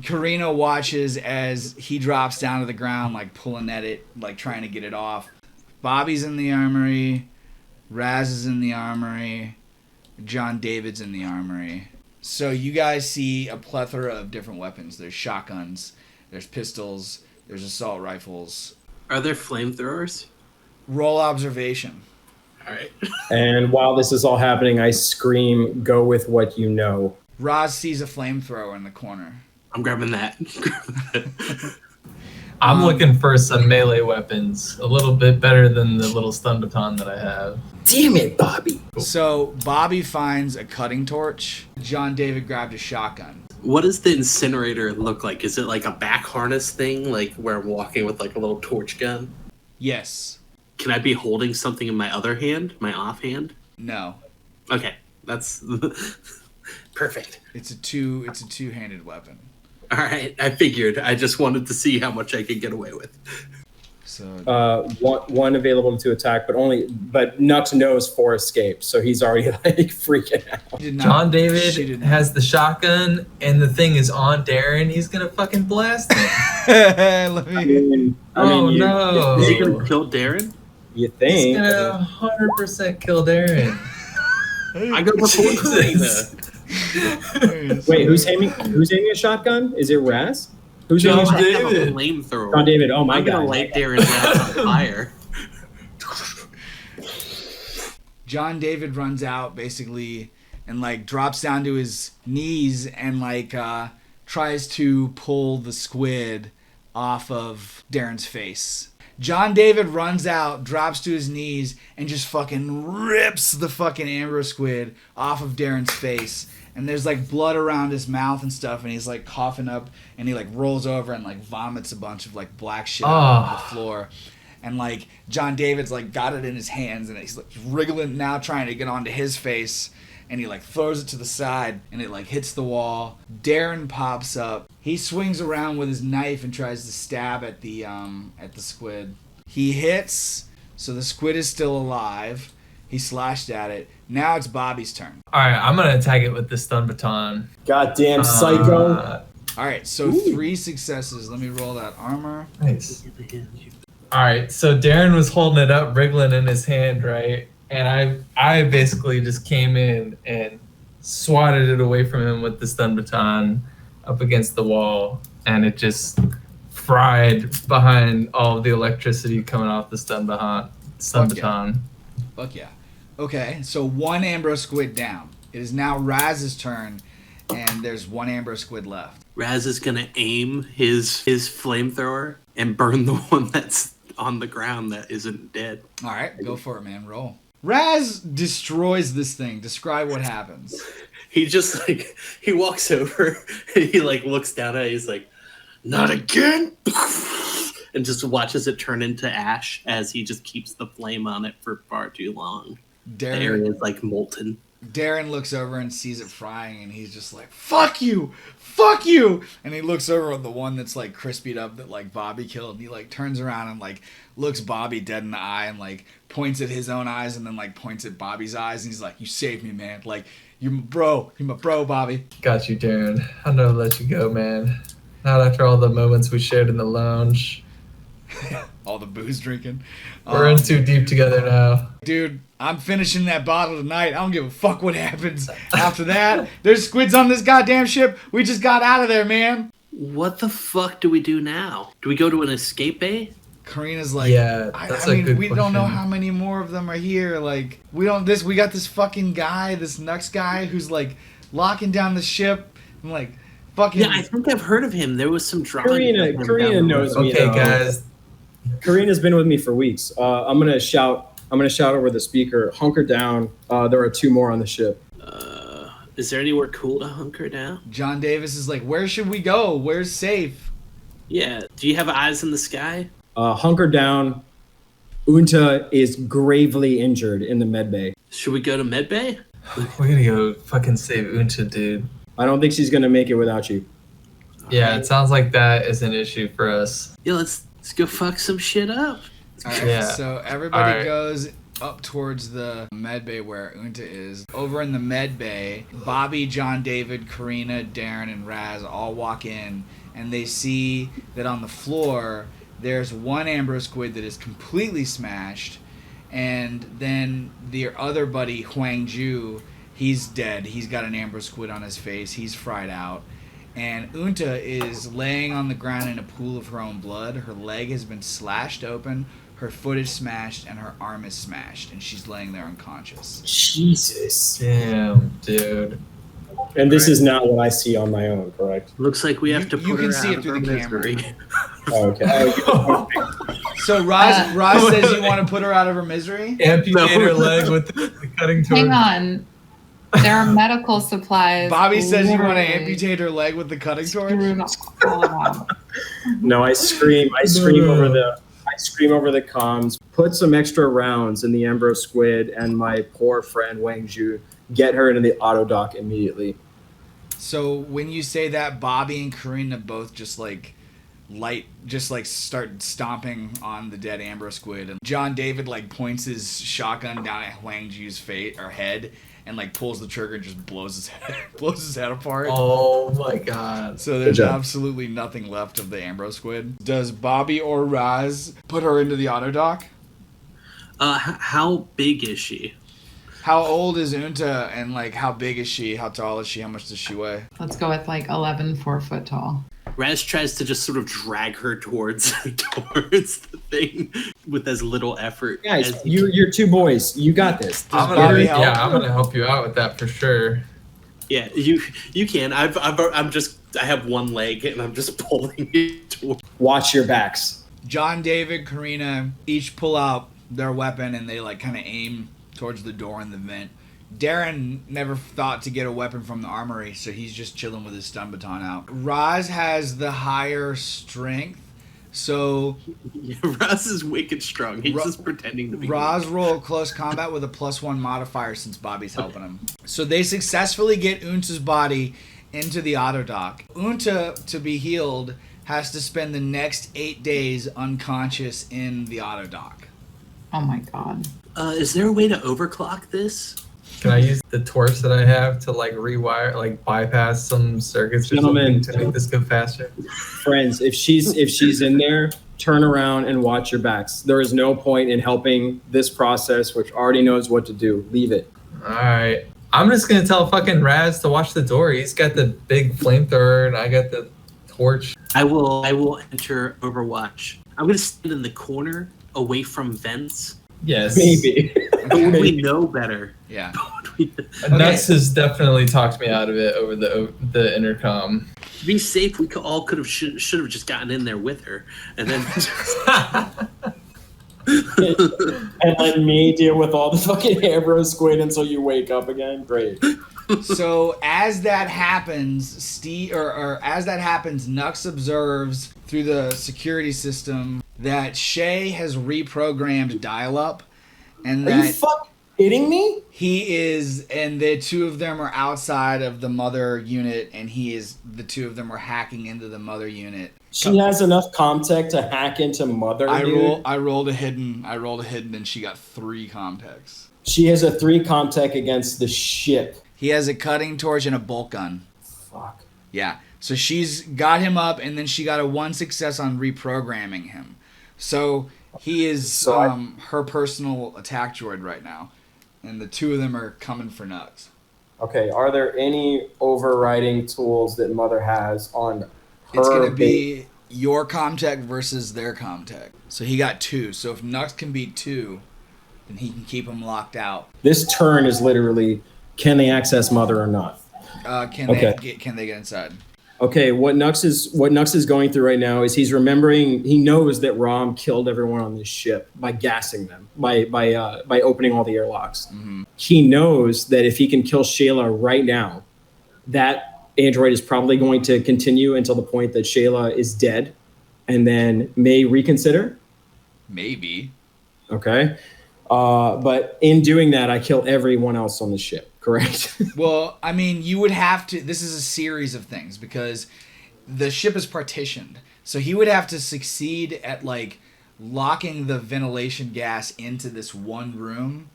Karina watches as he drops down to the ground, like pulling at it, like trying to get it off. Bobby's in the armory, Raz is in the armory, John David's in the armory. So you guys see a plethora of different weapons. There's shotguns, there's pistols, there's assault rifles. Are there flamethrowers? Roll observation. All right. And while this is all happening, I scream, "Go with what you know." Raz sees a flamethrower in the corner. I'm grabbing that. I'm looking for some melee weapons, a little bit better than the little stun baton that I have. Damn it, Bobby. So Bobby finds a cutting torch. John David grabbed a shotgun. What does the incinerator look like? Is it like a back harness thing, like where I'm walking with like a little torch gun? Yes. Can I be holding something in my other hand, my offhand? No. Okay, that's perfect. It's a two-handed weapon. All right, I figured. I just wanted to see how much I could get away with. So One available to attack, but Nux knows 4 escapes, so he's already like freaking out. John David has the shotgun, and the thing is on Darren. He's gonna fucking blast him. Let me. No! Is he gonna kill Darren? You think? He's gonna 100% kill Darren. I go before Karina. Wait, who's aiming a shotgun? Is it Raz? Who's aiming a John shotgun? I have a David. flamethrower. John David. Oh my I'm god. gonna light Darren's ass on fire. John David runs out basically and like drops down to his knees and like tries to pull the squid off of Darren's face. John David runs out, drops to his knees, and just fucking rips the fucking Amber Squid off of Darren's face. And there's like blood around his mouth and stuff, and he's like coughing up, and he like rolls over and like vomits a bunch of like black shit on the floor. And like John David's like got it in his hands, and he's like wriggling now, trying to get onto his face. And he like throws it to the side, and it like hits the wall. Darren pops up. He swings around with his knife and tries to stab at the squid. He hits, so the squid is still alive. He slashed at it. Now it's Bobby's turn. All right, I'm gonna attack it with the stun baton. Goddamn psycho. All right, so 3 successes. Let me roll that armor. Nice. All right, so Darren was holding it up, wriggling in his hand, right? And I basically just came in and swatted it away from him with the stun baton up against the wall, and it just fried behind all of the electricity coming off the stun baton. Fuck yeah. Okay, so 1 Amber Squid down. It is now Raz's turn, and there's 1 Amber Squid left. Raz is gonna aim his flamethrower and burn the one that's on the ground that isn't dead. All right, go for it, man. Roll. Raz destroys this thing. Describe what happens. He just like he walks over and he like looks down at it, he's like, "Not again," and just watches it turn into ash as he just keeps the flame on it for far too long. The area is like molten. Darren looks over and sees it frying, and he's just like, "Fuck you! Fuck you!" And he looks over at the one that's like crispied up that like Bobby killed, and he like turns around and like looks Bobby dead in the eye and like points at his own eyes and then like points at Bobby's eyes, and he's like, "You saved me, man. Like, you're my bro, Bobby." Got you, Darren. I'll never let you go, man. Not after all the moments we shared in the lounge. All the booze drinking. We're in too deep together now. Dude, I'm finishing that bottle tonight. I don't give a fuck what happens after that. There's squids on this goddamn ship. We just got out of there, man. What the fuck do we do now? Do we go to an escape bay? Karina's like, Yeah, I that's mean, a good we don't know question. how many more of them are here. Like, we got this fucking guy, this Nux guy who's like locking down the ship and like fucking. Yeah, I think I've heard of him. There was some drama. Karina knows me. Okay, though. guys. Karina's been with me for weeks. I'm gonna shout over the speaker, "Hunker down." There are 2 more on the ship. Is there anywhere cool to hunker down? John Davis is like, where should we go? Where's safe? Yeah. Do you have eyes in the sky? Hunker down. Unta is gravely injured in the med bay. Should we go to medbay? We're gonna go fucking save Unta, dude. I don't think she's gonna make it without you. Yeah, it sounds like that is an issue for us. Yeah, let's go fuck some shit up. All right, Yeah. so everybody All right. goes up towards the med bay where Unta is. Over in the med bay, Bobby, John David, Karina, Darren, and Raz all walk in, and they see that on the floor there's one Ambro squid that is completely smashed, and then their other buddy, Huang Ju, he's dead. He's got an Ambro squid on his face. He's fried out. And Unta is laying on the ground in a pool of her own blood. Her leg has been slashed open, her foot is smashed, and her arm is smashed, and she's laying there unconscious. Jesus. Damn, dude. And this is not what I see on my own, correct? Looks like we have to You put can her see out it of through her the camera. misery. Okay. So Roz says you want to put her out of her misery? Amputate her leg with the cutting torch. Hang on. There are medical supplies. Bobby says you want to literally amputate her leg with the cutting torch? strewn all around. No, I scream over the comms. Put some extra rounds in the Ambro squid and my poor friend Wang Ju. Get her into the auto dock immediately. So when you say that, Bobby and Karina both just start stomping on the dead Ambro squid, and John David points his shotgun down at Huang Ju's face or head, and pulls the trigger and just blows his head apart. Oh my god. So there's Good job. absolutely nothing left of the Ambro squid. Does Bobby or Raz put her into the auto dock? How big is she? How old is Unta, and how big is she? How tall is she? How much does she weigh? Let's go with 11 4-foot tall. Raz tries to just sort of drag her towards the thing with as little effort. Guys, as he you're two boys. You got this. I'm Just gonna get be her- help. Yeah, I'm gonna help you out with that for sure. Yeah, you can. I have one leg and I'm just pulling it towards. Watch your backs. John David, Karina each pull out their weapon and they kind of aim towards the door in the vent. Darren never thought to get a weapon from the armory, so he's just chilling with his stun baton out. Roz has the higher strength, so Raz is wicked strong. He's just pretending to be. Roz roll close combat with a +1 modifier since Bobby's helping him. So they successfully get Unta's body into the auto dock. Unta, to be healed, has to spend the next 8 days unconscious in the auto dock. Oh my god. Is there a way to overclock this? Can I use the torch that I have to rewire, bypass some circuits or Gentlemen. something to make this go faster? Friends, if she's in there, turn around and watch your backs. There is no point in helping this process, which already knows what to do. Leave it. All right. I'm just gonna tell fucking Raz to watch the door. He's got the big flamethrower and I got the torch. I will enter Overwatch. I'm gonna stand in the corner away from vents. Yes. Maybe. But when we know better, Yeah. Nuts has definitely talked me out of it over the intercom. to be safe, we could have should have just gotten in there with her, and then And let me deal with all the fucking Ambro squid until you wake up again. Great. So as that happens, Nux observes through the security system that Shay has reprogrammed dial-up, and Are you that fucking kidding me? he is, and the two of them are outside of the mother unit, and the two of them are hacking into the mother unit. She has enough comtech to hack into Mother. Dude. I rolled a hidden, and she got 3 comtechs. She has a 3 comtech against the ship. He has a cutting torch and a bolt gun. Fuck. Yeah. So she's got him up, and then she got a 1 success on reprogramming him. So he is her personal attack droid right now, and the two of them are coming for Nux. Okay, are there any overriding tools that Mother has on her? It's going to be your comtech versus their comtech. So he got 2. So if Nux can beat 2, then he can keep them locked out. This turn is literally, can they access Mother or not? Can Okay. they get inside? Okay, what Nux is going through right now is he's remembering. He knows that Rom killed everyone on this ship by gassing them, by opening all the airlocks. Mm-hmm. He knows that if he can kill Shayla right now, that android is probably going to continue until the point that Shayla is dead, and then may reconsider. Maybe. Okay, but in doing that, I kill everyone else on the ship. Correct. Well, I mean, you would have to. This is a series of things because the ship is partitioned, so he would have to succeed at like locking the ventilation gas into this one room.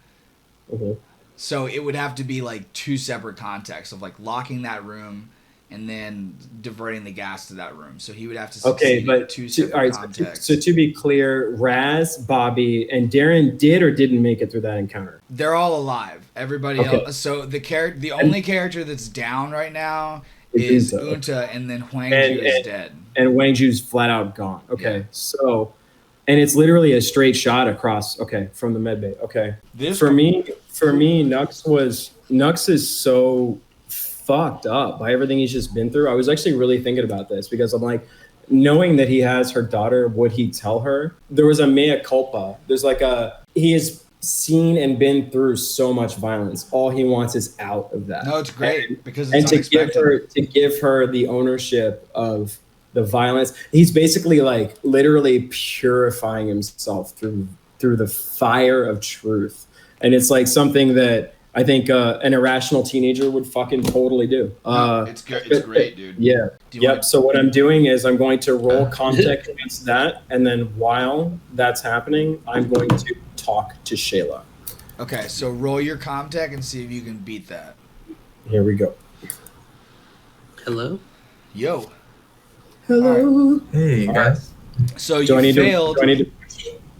Mm-hmm. So it would have to be like two separate contexts of like locking that room and then diverting the gas to that room. So he would have to succeed in two separate contexts. So to be clear, Raz, Bobby, and Darren did or didn't make it through that encounter. They're all alive. Everybody else. So the only character that's down right now is Unta, and then Huangju is dead. And Wangju's flat out gone. Okay, yeah. So, and it's literally a straight shot across. Okay, from the medbay. Okay, for me, Nux is so fucked up by everything he's just been through. I was actually really thinking about this because I'm like, knowing that he has her daughter, would he tell her? There was a mea culpa. There's like he has seen and been through so much violence. All he wants is out of that. No, it's great because it's unexpected. To give her the ownership of the violence. He's basically like literally purifying himself through the fire of truth. And it's like something that I think an irrational teenager would fucking totally do. It's good. It's great, dude. Yeah. Yep. So what I'm doing is I'm going to roll contact against that, and then while that's happening, I'm going to talk to Shayla. Okay, so roll your comtech and see if you can beat that. Here we go. Hello? Yo. Hello. Right. Hey, guys. So you failed.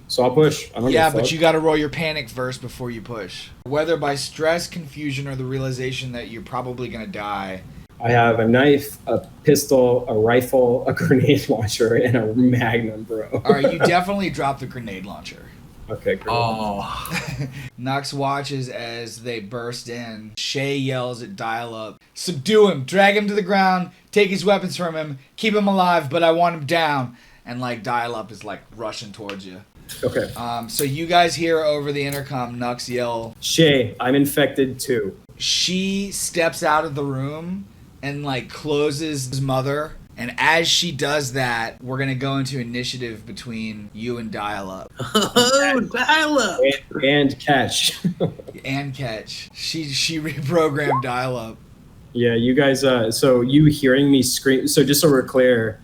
So I'll push. Yeah, but you got to roll your panic first before you push. Whether by stress, confusion, or the realization that you're probably going to die. I have a knife, a pistol, a rifle, a grenade launcher, and a magnum, bro. All right, you definitely dropped the grenade launcher. Okay, great. Oh. Nux watches as they burst in. Shay yells at Dial-Up, "Subdue him, drag him to the ground, take his weapons from him, keep him alive, but I want him down." And like Dial-Up is like rushing towards you. Okay. So you guys hear over the intercom Nux yell, "Shay, I'm infected too." She steps out of the room and like closes his mother. And as she does that, we're going to go into initiative between you and Dial-Up. Oh, Dial-Up! And Catch. And Catch. She reprogrammed Dial-Up. Yeah, you guys, so you hearing me scream, so just so we're clear,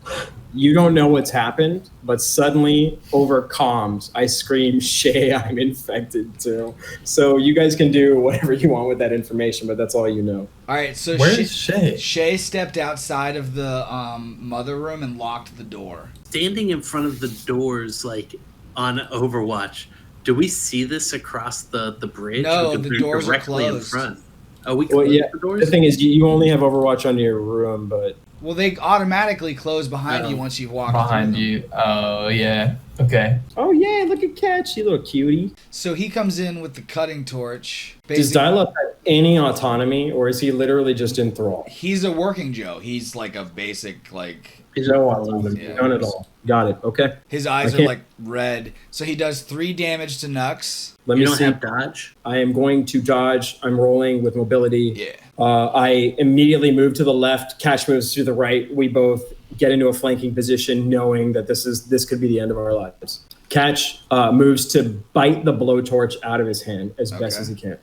you don't know what's happened, but suddenly over comms, I scream, "Shay, I'm infected too." So you guys can do whatever you want with that information, but that's all you know. All right, so where's Shay? Shay stepped outside of the mother room and locked the door. Standing in front of the doors, like on Overwatch, do we see this across the bridge? No, the doors are closed. In front. Oh, we closed the doors? The thing is, you only have Overwatch on your room, but... Well, they automatically close behind you once you've walked behind you. Oh, yeah. Okay. Oh, yeah, look at Catch, you little cutie. So he comes in with the cutting torch. Does Dial-Up have any autonomy, or is he literally just in thrall? He's a working Joe. He's like a basic, like... He's no autonomy. Yeah. None at all. Got it. Okay. His eyes are like red. So he does 3 damage to Nux. Let me see. You don't have dodge? I am going to dodge. I'm rolling with mobility. Yeah. I immediately move to the left. Catch moves to the right. We both get into a flanking position, knowing that this could be the end of our lives. Catch moves to bite the blowtorch out of his hand as best as he can.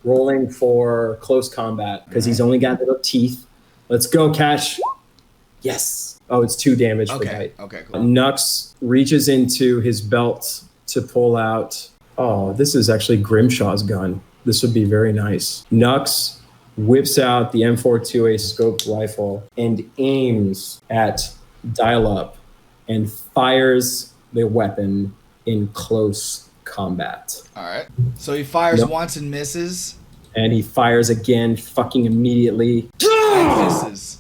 Rolling for close combat because he's only got little teeth. Let's go, Catch. Yes. Oh, it's 2 damage for bite. Okay, cool. Nux reaches into his belt to pull out. Oh, this is actually Grimshaw's gun. This would be very nice. Nux whips out the M42A scoped rifle and aims at Dial-Up and fires the weapon in close combat. All right. So he fires once and misses. And he fires again, fucking immediately. And misses.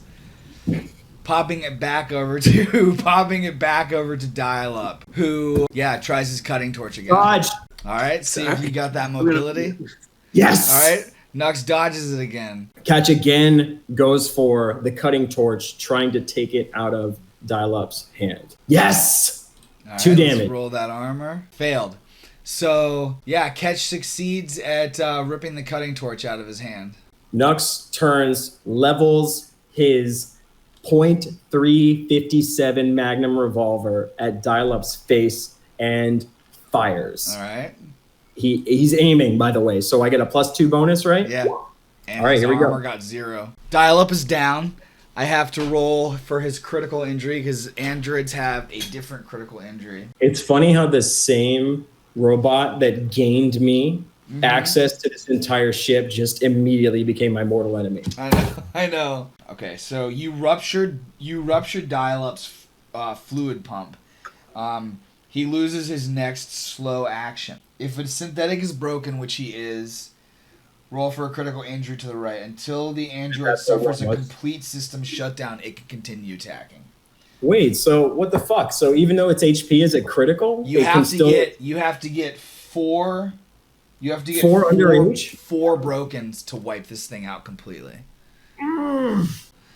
Popping it back over to Dial-Up, who tries his cutting torch again. Dodge. All right, see if you got that mobility. Yes. All right, Nux dodges it again. Catch again goes for the cutting torch, trying to take it out of Dial-Up's hand. Yes! All right, 2 damage. Let's roll that armor. Failed. So, yeah, Catch succeeds at ripping the cutting torch out of his hand. Nux turns, levels his .357 Magnum revolver at Dial-Up's face and fires. All right. He's aiming, by the way, so I get a +2 bonus, right? Yeah. And all right, his here we go. armor got 0. Dial-Up is down. I have to roll for his critical injury because androids have a different critical injury. It's funny how the same robot that gained me access to this entire ship just immediately became my mortal enemy. I know. Okay, so you ruptured Dial-Up's fluid pump. He loses his next slow action. If its synthetic is broken, which he is, roll for a critical injury to the right. Until the android suffers a complete system shutdown, it can continue attacking. Wait, so what the fuck? So even though its HP is critical, you have to get 4. You have to get 4 underage? 4 brokens to wipe this thing out completely.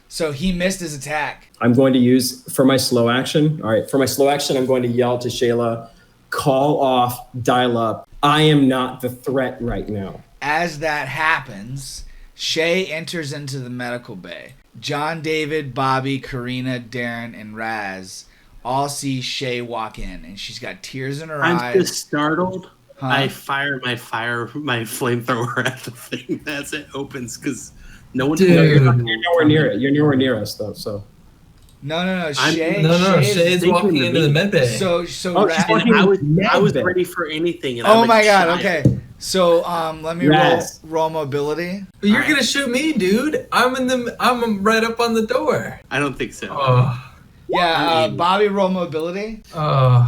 So he missed his attack. I'm going to use for my slow action. All right, for my slow action, I'm going to yell to Shayla, call off Dial-Up. I am not the threat right now. As that happens, Shay enters into the medical bay. John, David, Bobby, Karina, Darren, and Raz all see Shay walk in, and she's got tears in her eyes. I'm just startled. Huh? I fire my flamethrower at the thing as it opens because no one. Dude, you're nowhere near it. You're nowhere near us, though. So. No. Shay's walking into the med bay. So Raz, I was ready for anything. And oh my god! Okay, so let me roll mobility. But you're gonna shoot me, dude. I'm right up on the door. I don't think so. Yeah, Bobby, roll mobility. Go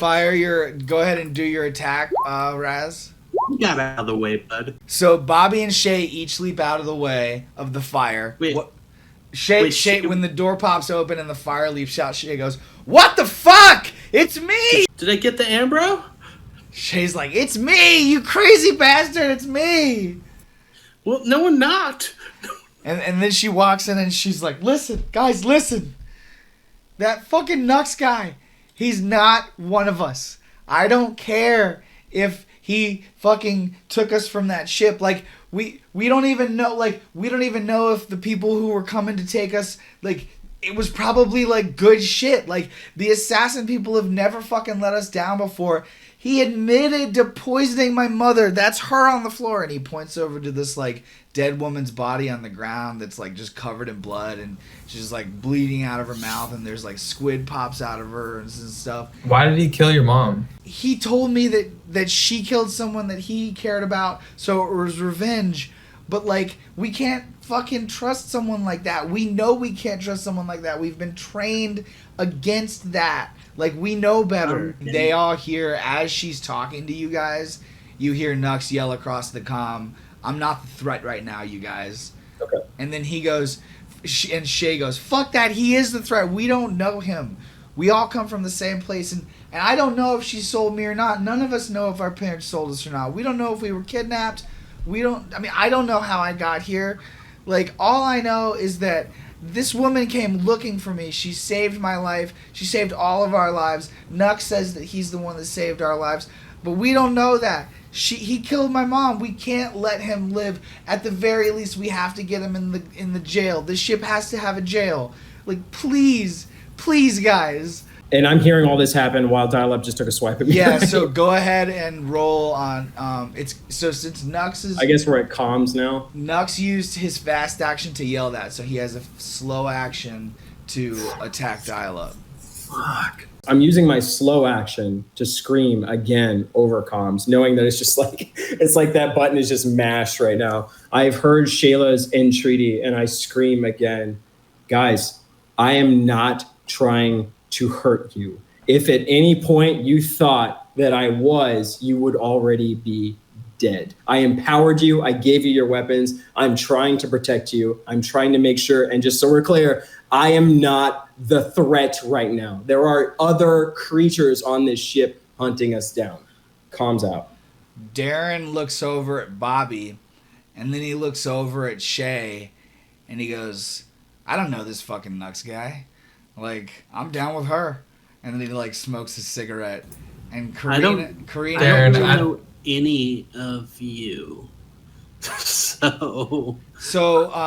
ahead and do your attack, Raz. You got out of the way, bud. So Bobby and Shay each leap out of the way of the fire. Shay, when the door pops open and the fire leaps out, Shay goes, "What the fuck? It's me!" Did I get the Ambro? Shay's like, "It's me, you crazy bastard! It's me!" Well, no one knocked. And then she walks in and she's like, "Listen, guys, listen. That fucking Nux guy, he's not one of us. I don't care if he fucking took us from that ship. Like, we don't even know, if the people who were coming to take us, like, it was probably, like, good shit. Like, the assassin people have never fucking let us down before. He admitted to poisoning my mother. That's her on the floor." And he points over to this, like, dead woman's body on the ground that's, like, just covered in blood. And she's, like, bleeding out of her mouth. And there's, like, squid pops out of her and stuff. Why did he kill your mom? He told me that she killed someone that he cared about. So it was revenge. But, like, we can't fucking trust someone like that. We know we can't trust someone like that. We've been trained against that. Like, we know better. They all hear, as she's talking to you guys, you hear Nux yell across the comm, "I'm not the threat right now, you guys." Okay. And then he goes, and Shay goes, "Fuck that, he is the threat. We don't know him. We all come from the same place, and I don't know if she sold me or not. None of us know if our parents sold us or not. We don't know if we were kidnapped. I don't know how I got here. Like, all I know is that this woman came looking for me. She saved my life. She saved all of our lives. Nux says that he's the one that saved our lives, but we don't know that. He killed my mom. We can't let him live. At the very least, we have to get him in the jail. This ship has to have a jail. Like, please, guys." And I'm hearing all this happen while Dial-Up just took a swipe at me. Yeah, so go ahead and roll on. Since Nux is. I guess we're at comms now. Nux used his fast action to yell that, so he has a slow action to attack Dial-Up. Fuck. I'm using my slow action to scream again over comms, knowing that it's just like that button is just mashed right now. I've heard Shayla's entreaty, and I scream again, "Guys, I am not trying to hurt you. If at any point you thought that I was, you would already be dead. I empowered you. I gave you your weapons. I'm trying to protect you. I'm trying to make sure, and just so we're clear, I am not the threat right now. There are other creatures on this ship hunting us down." Comms out. Darren looks over at Bobby And then he looks over at Shay, and he goes, I don't know this fucking Nux guy. Like, I'm down with her. And then he, like, smokes a cigarette. And Karina... I don't Darren, know any of you. So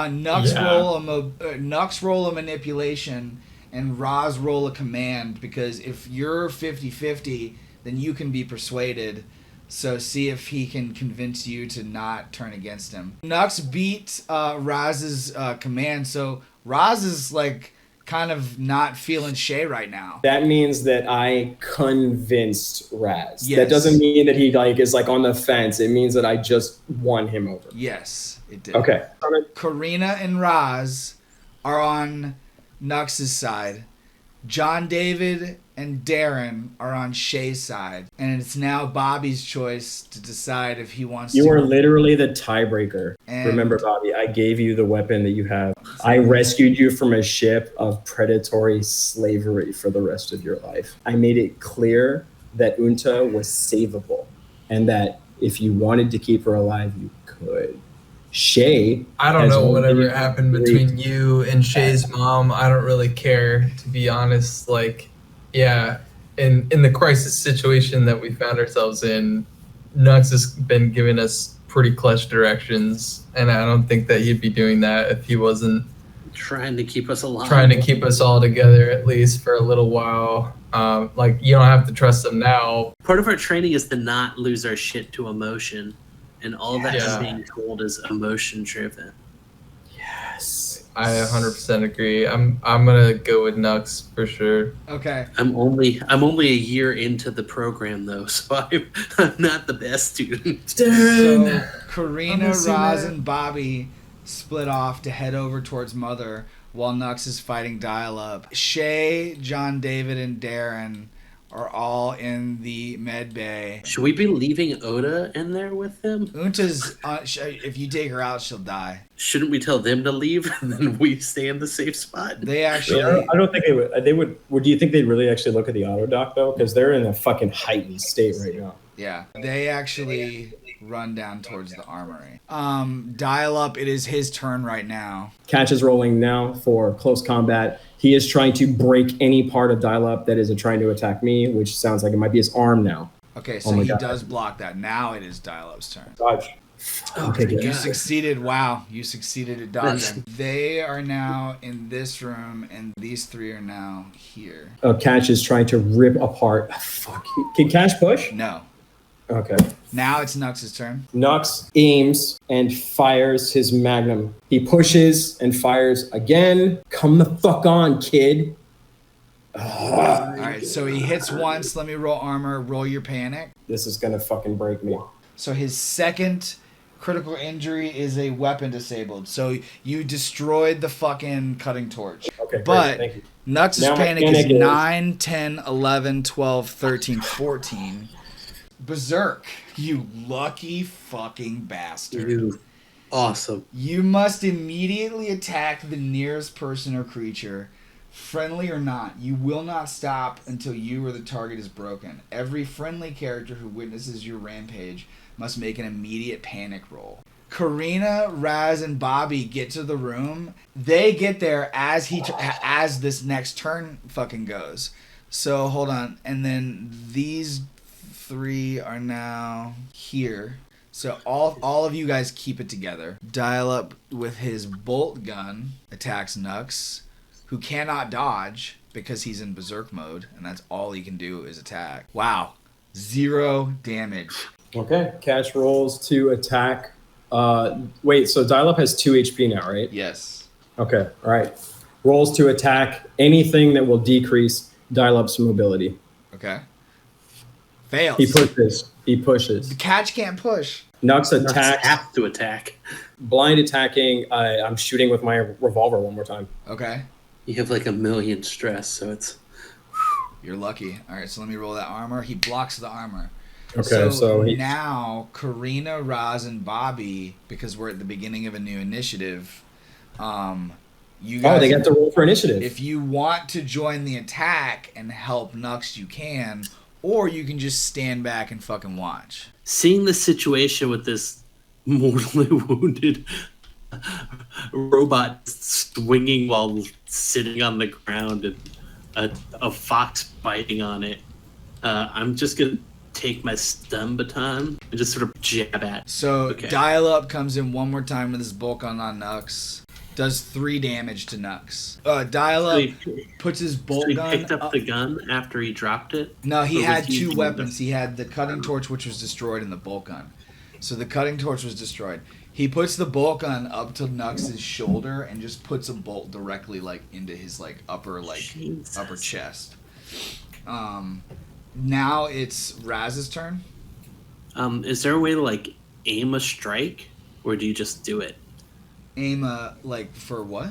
Nux roll a manipulation, and Roz roll a command, because if you're 50-50, then you can be persuaded. So see if he can convince you to not turn against him. Nux beat Roz's command, so Roz is like kind of not feeling Shay right now. That means that I convinced Raz. Yes. That doesn't mean that he like is like on the fence. It means that I just won him over. Yes, it did. Okay. Karina and Roz are on Nux's side. John David and Darren are on Shay's side. And it's now Bobby's choice to decide if he wants to... You are literally the tiebreaker. And- Remember, Bobby, I gave you the weapon that you have. I rescued you from a ship of predatory slavery for the rest of your life. I made it clear that Unta was savable, and that if you wanted to keep her alive, you could. Shay... I don't has know only whatever happened between agreed. you and Shay's mom. I don't really care, to be honest. Like, yeah, in the crisis situation that we found ourselves in, Nux has been giving us pretty clutch directions, and I don't think that he'd be doing that if he wasn't trying to keep us alive. trying to keep us all together, at least for a little while. Like, you don't have to trust him now. Part of our training is to not lose our shit to emotion, and all that Yeah. is being told is emotion driven. Yes. I 100% agree. I'm gonna go with Nux for sure. Okay. I'm only a year into the program though, so I'm not the best student. So Karina, I'm missing Roz, that. and Bobby split off to head over towards Mother while Nux is fighting Dial-Up. Shay, John David, and Darren are all in the med bay. Should we be leaving Oda in there with them? Unta's, if you take her out, she'll die. Shouldn't we tell them to leave and then we stay in the safe spot? They actually... I don't think they would. They would. Do you think they'd really actually look at the auto doc though? Because they're in a fucking heightened state right now. Yeah, they actually run down towards the armory. Dial-Up, it is his turn right now. Catch is rolling now for close combat. He is trying to break any part of Dial-Up that is trying to attack me, which sounds like it might be his arm now. Okay, Oh so my he God. does block that. Now it is Dial-Up's turn. Dodge. Okay, good. You succeeded. Wow, you succeeded at dodging. They are now in this room, and these three are now here. Catch is trying to rip apart. Fuck. Can Catch push? No. Okay. Now it's Nux's turn. Nux aims and fires his magnum. He pushes and fires again. Come the fuck on, kid. All right, so he hits once. Let me roll armor. Roll your panic. This is gonna fucking break me. So his second critical injury is a weapon disabled. So you destroyed the fucking cutting torch. Okay, great. But Thank you. Nux's Now my panic is panic is- 9, 10, 11, 12, 13, 14. Berserk, you lucky fucking bastard. You awesome. You must immediately attack the nearest person or creature, friendly or not. You will not stop until you or the target is broken. Every friendly character who witnesses your rampage must make an immediate panic roll. Karina, Raz, and Bobby get to the room. They get there as as this next turn fucking goes. So hold on, and then these three are now here. So all of you guys keep it together. Dial-Up with his bolt gun attacks Nux, who cannot dodge because he's in berserk mode, and that's all he can do is attack. Wow, 0 damage. Okay. Catch rolls to attack. Wait, so Dial-Up has 2 HP now, right? Yes. Okay. All right. Rolls to attack anything that will decrease Dial-Up's mobility. Okay. Fails. He pushes. The catch can't push. Nux Nuts attacks. have to attack. Blind attacking. I'm shooting with my revolver one more time. Okay. You have like 1,000,000 stress, so it's You're lucky. All right, so let me roll that armor. He blocks the armor. Okay, so he, now Karina, Raz, and Bobby, because we're at the beginning of a new initiative, you guys, they got to roll for initiative. if you want to join the attack and help Nux, you can, or you can just stand back and fucking watch. seeing the situation with this mortally wounded robot swinging while sitting on the ground and a fox biting on it. I'm just gonna take my stun baton and just sort of jab at. So Dial Up comes in one more time with his bulk on Nux. Does 3 damage to Nux. Dial Up puts his bolt gun. He picked up the gun after he dropped it? No, he had 2 weapons. He had the cutting torch, which was destroyed, and the bolt gun. So the cutting torch was destroyed. He puts the bolt gun up to Nux's shoulder and just puts a bolt directly into his upper chest. Now it's Raz's turn. Is there a way to aim a strike, or do you just do it? Aim for what?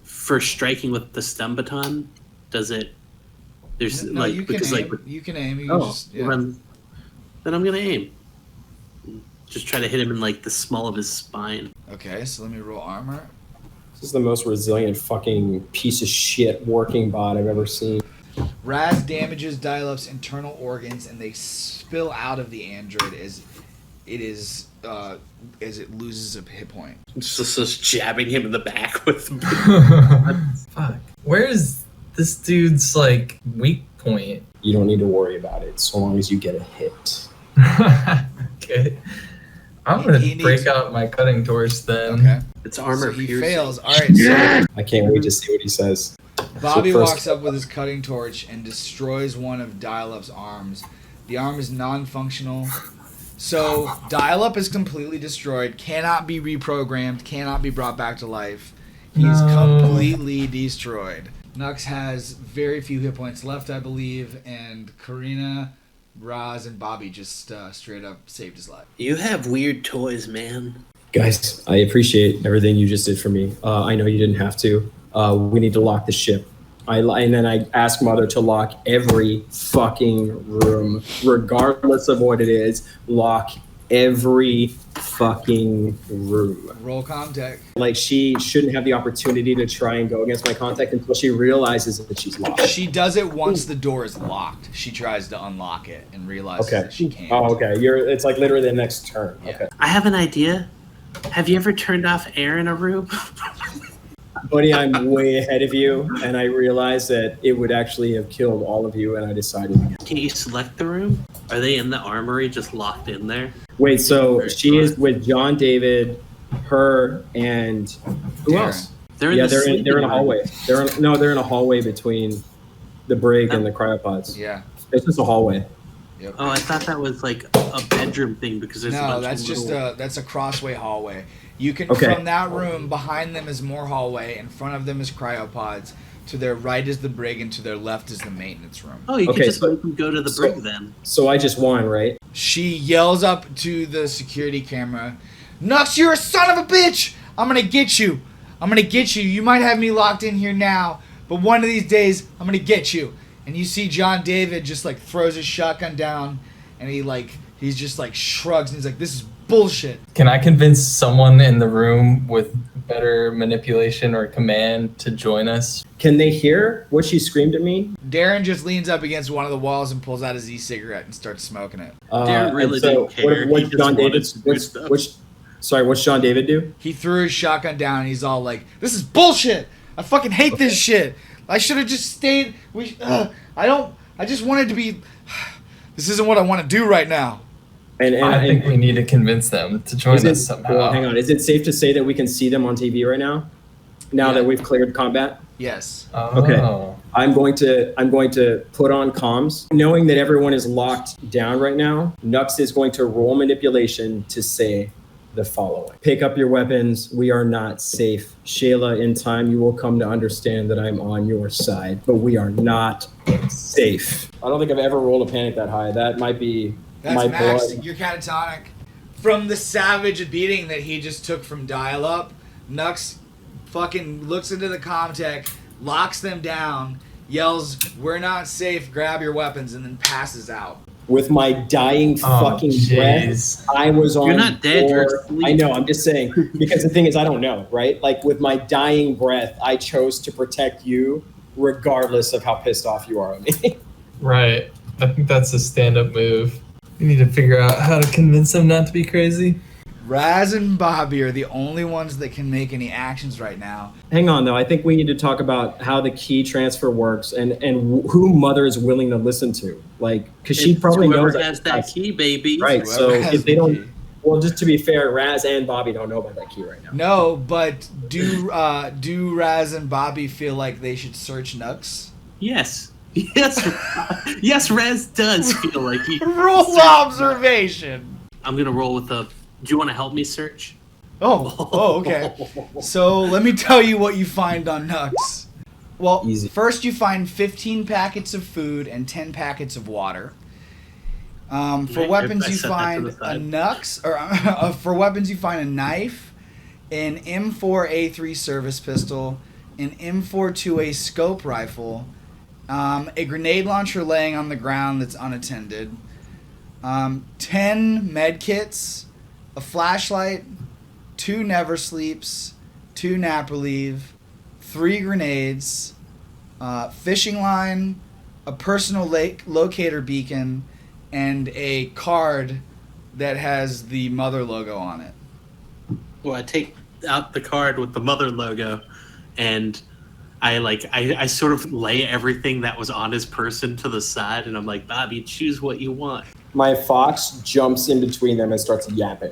For striking with the stun baton, does it? There's no, you can because aim. You can aim. Then I'm gonna aim. Just try to hit him in the small of his spine. Okay, so let me roll armor. This is the most resilient fucking piece of shit working bot I've ever seen. Raz damages Dial Up's internal organs, and they spill out of the android as it loses a hit point. Just jabbing him in the back with. Fuck. Where's this dude's weak point? You don't need to worry about it so long as you get a hit. Okay. I'm gonna break out my cutting torch then. Okay. It's armor. So he fails. All right. So I can't wait to see what he says. Bobby walks up with his cutting torch and destroys one of Dial Up's arms. The arm is non-functional. So Dial Up is completely destroyed, cannot be reprogrammed, cannot be brought back to life. He's completely destroyed. Nux has very few hit points left, I believe, and Karina, Raz, and Bobby just straight up saved his life. You have weird toys, man. Guys, I appreciate everything you just did for me. I know you didn't have to. We need to lock the ship. And then I ask Mother to lock every fucking room, regardless of what it is. Lock every fucking room. Roll contact. She shouldn't have the opportunity to try and go against my contact until she realizes that she's locked. She does it once the door is locked. She tries to unlock it and realizes that she can't. Oh, okay. It's literally the next turn. Yeah. Okay. I have an idea. Have you ever turned off air in a room? Buddy, I'm way ahead of you, and I realized that it would actually have killed all of you, and I decided against. Can you select the room? Are they in the armory just locked in there? Wait, so she is with John David, her, and who else? They're in a hallway. They're in a hallway between the brig and the cryopods. Yeah. It's just a hallway. Yep. Oh, I thought that was a bedroom thing because there's a bunch of that's a crossway hallway. You can from that room, behind them is more hallway, in front of them is cryopods, to their right is the brig, and to their left is the maintenance room. Oh, you can just make them go to the brig then. So I just won, right? She yells up to the security camera, "Nux, you're a son of a bitch! I'm gonna get you! I'm gonna get you! You might have me locked in here now, but one of these days, I'm gonna get you!" And you see John David just throws his shotgun down, and he's just shrugs, and he's like, "This is bullshit." Can I convince someone in the room with better manipulation or command to join us? Can they hear what she screamed at me? Darren just leans up against one of the walls and pulls out his e-cigarette and starts smoking it. Darren really didn't care. What's John David do? He threw his shotgun down and he's all like, "This is bullshit! I fucking hate this shit! I should have just stayed. I just wanted to be. This isn't what I want to do right now." And I think we need to convince them to join us somehow. Well, hang on. Is it safe to say that we can see them on TV right now? Now that we've cleared combat? Yes. Oh. Okay. I'm going to put on comms. Knowing that everyone is locked down right now, Nux is going to roll manipulation to say the following. Pick up your weapons. We are not safe. Shayla, in time, you will come to understand that I'm on your side, but we are not safe. I don't think I've ever rolled a panic that high. That might be That's my max. blood. You're catatonic. From the savage beating that he just took from Dial Up, Nux fucking looks into the comm-tech, locks them down, yells, "We're not safe, grab your weapons," and then passes out. With my dying fucking breath, I was on. You're not dead, you're asleep. I know, I'm just saying. Because the thing is, I don't know, right? With my dying breath, I chose to protect you regardless of how pissed off you are at me. Right. I think that's a stand-up move. We need to figure out how to convince them not to be crazy. Raz and Bobby are the only ones that can make any actions right now. Hang on, though. I think we need to talk about how the key transfer works and who Mother is willing to listen to. Like, because she probably knows has that key, baby. Right. So Whoever has if they the don't, key. well, just to be fair, Raz and Bobby don't know about that key right now. No, but do Raz and Bobby feel like they should search Nux? Yes. Yes, Raz does feel like he... Roll observation. I'm going to roll with a... Do you want to help me search? Oh, okay. So let me tell you what you find on Nux. Well, Easy. first you find 15 packets of food and 10 packets of water. For weapons, you find a Nux, or for weapons, you find a knife, an M4A3 service pistol, an M42A scope rifle, a grenade launcher laying on the ground that's unattended, 10 med kits, a flashlight, 2 never sleeps, 2 nap relief, 3 grenades, fishing line, a personal locator beacon, and a card that has the Mother logo on it. Well, I take out the card with the Mother logo, and I sort of lay everything that was on his person to the side, and I'm like, Bobby, choose what you want. My fox jumps in between them and starts yapping.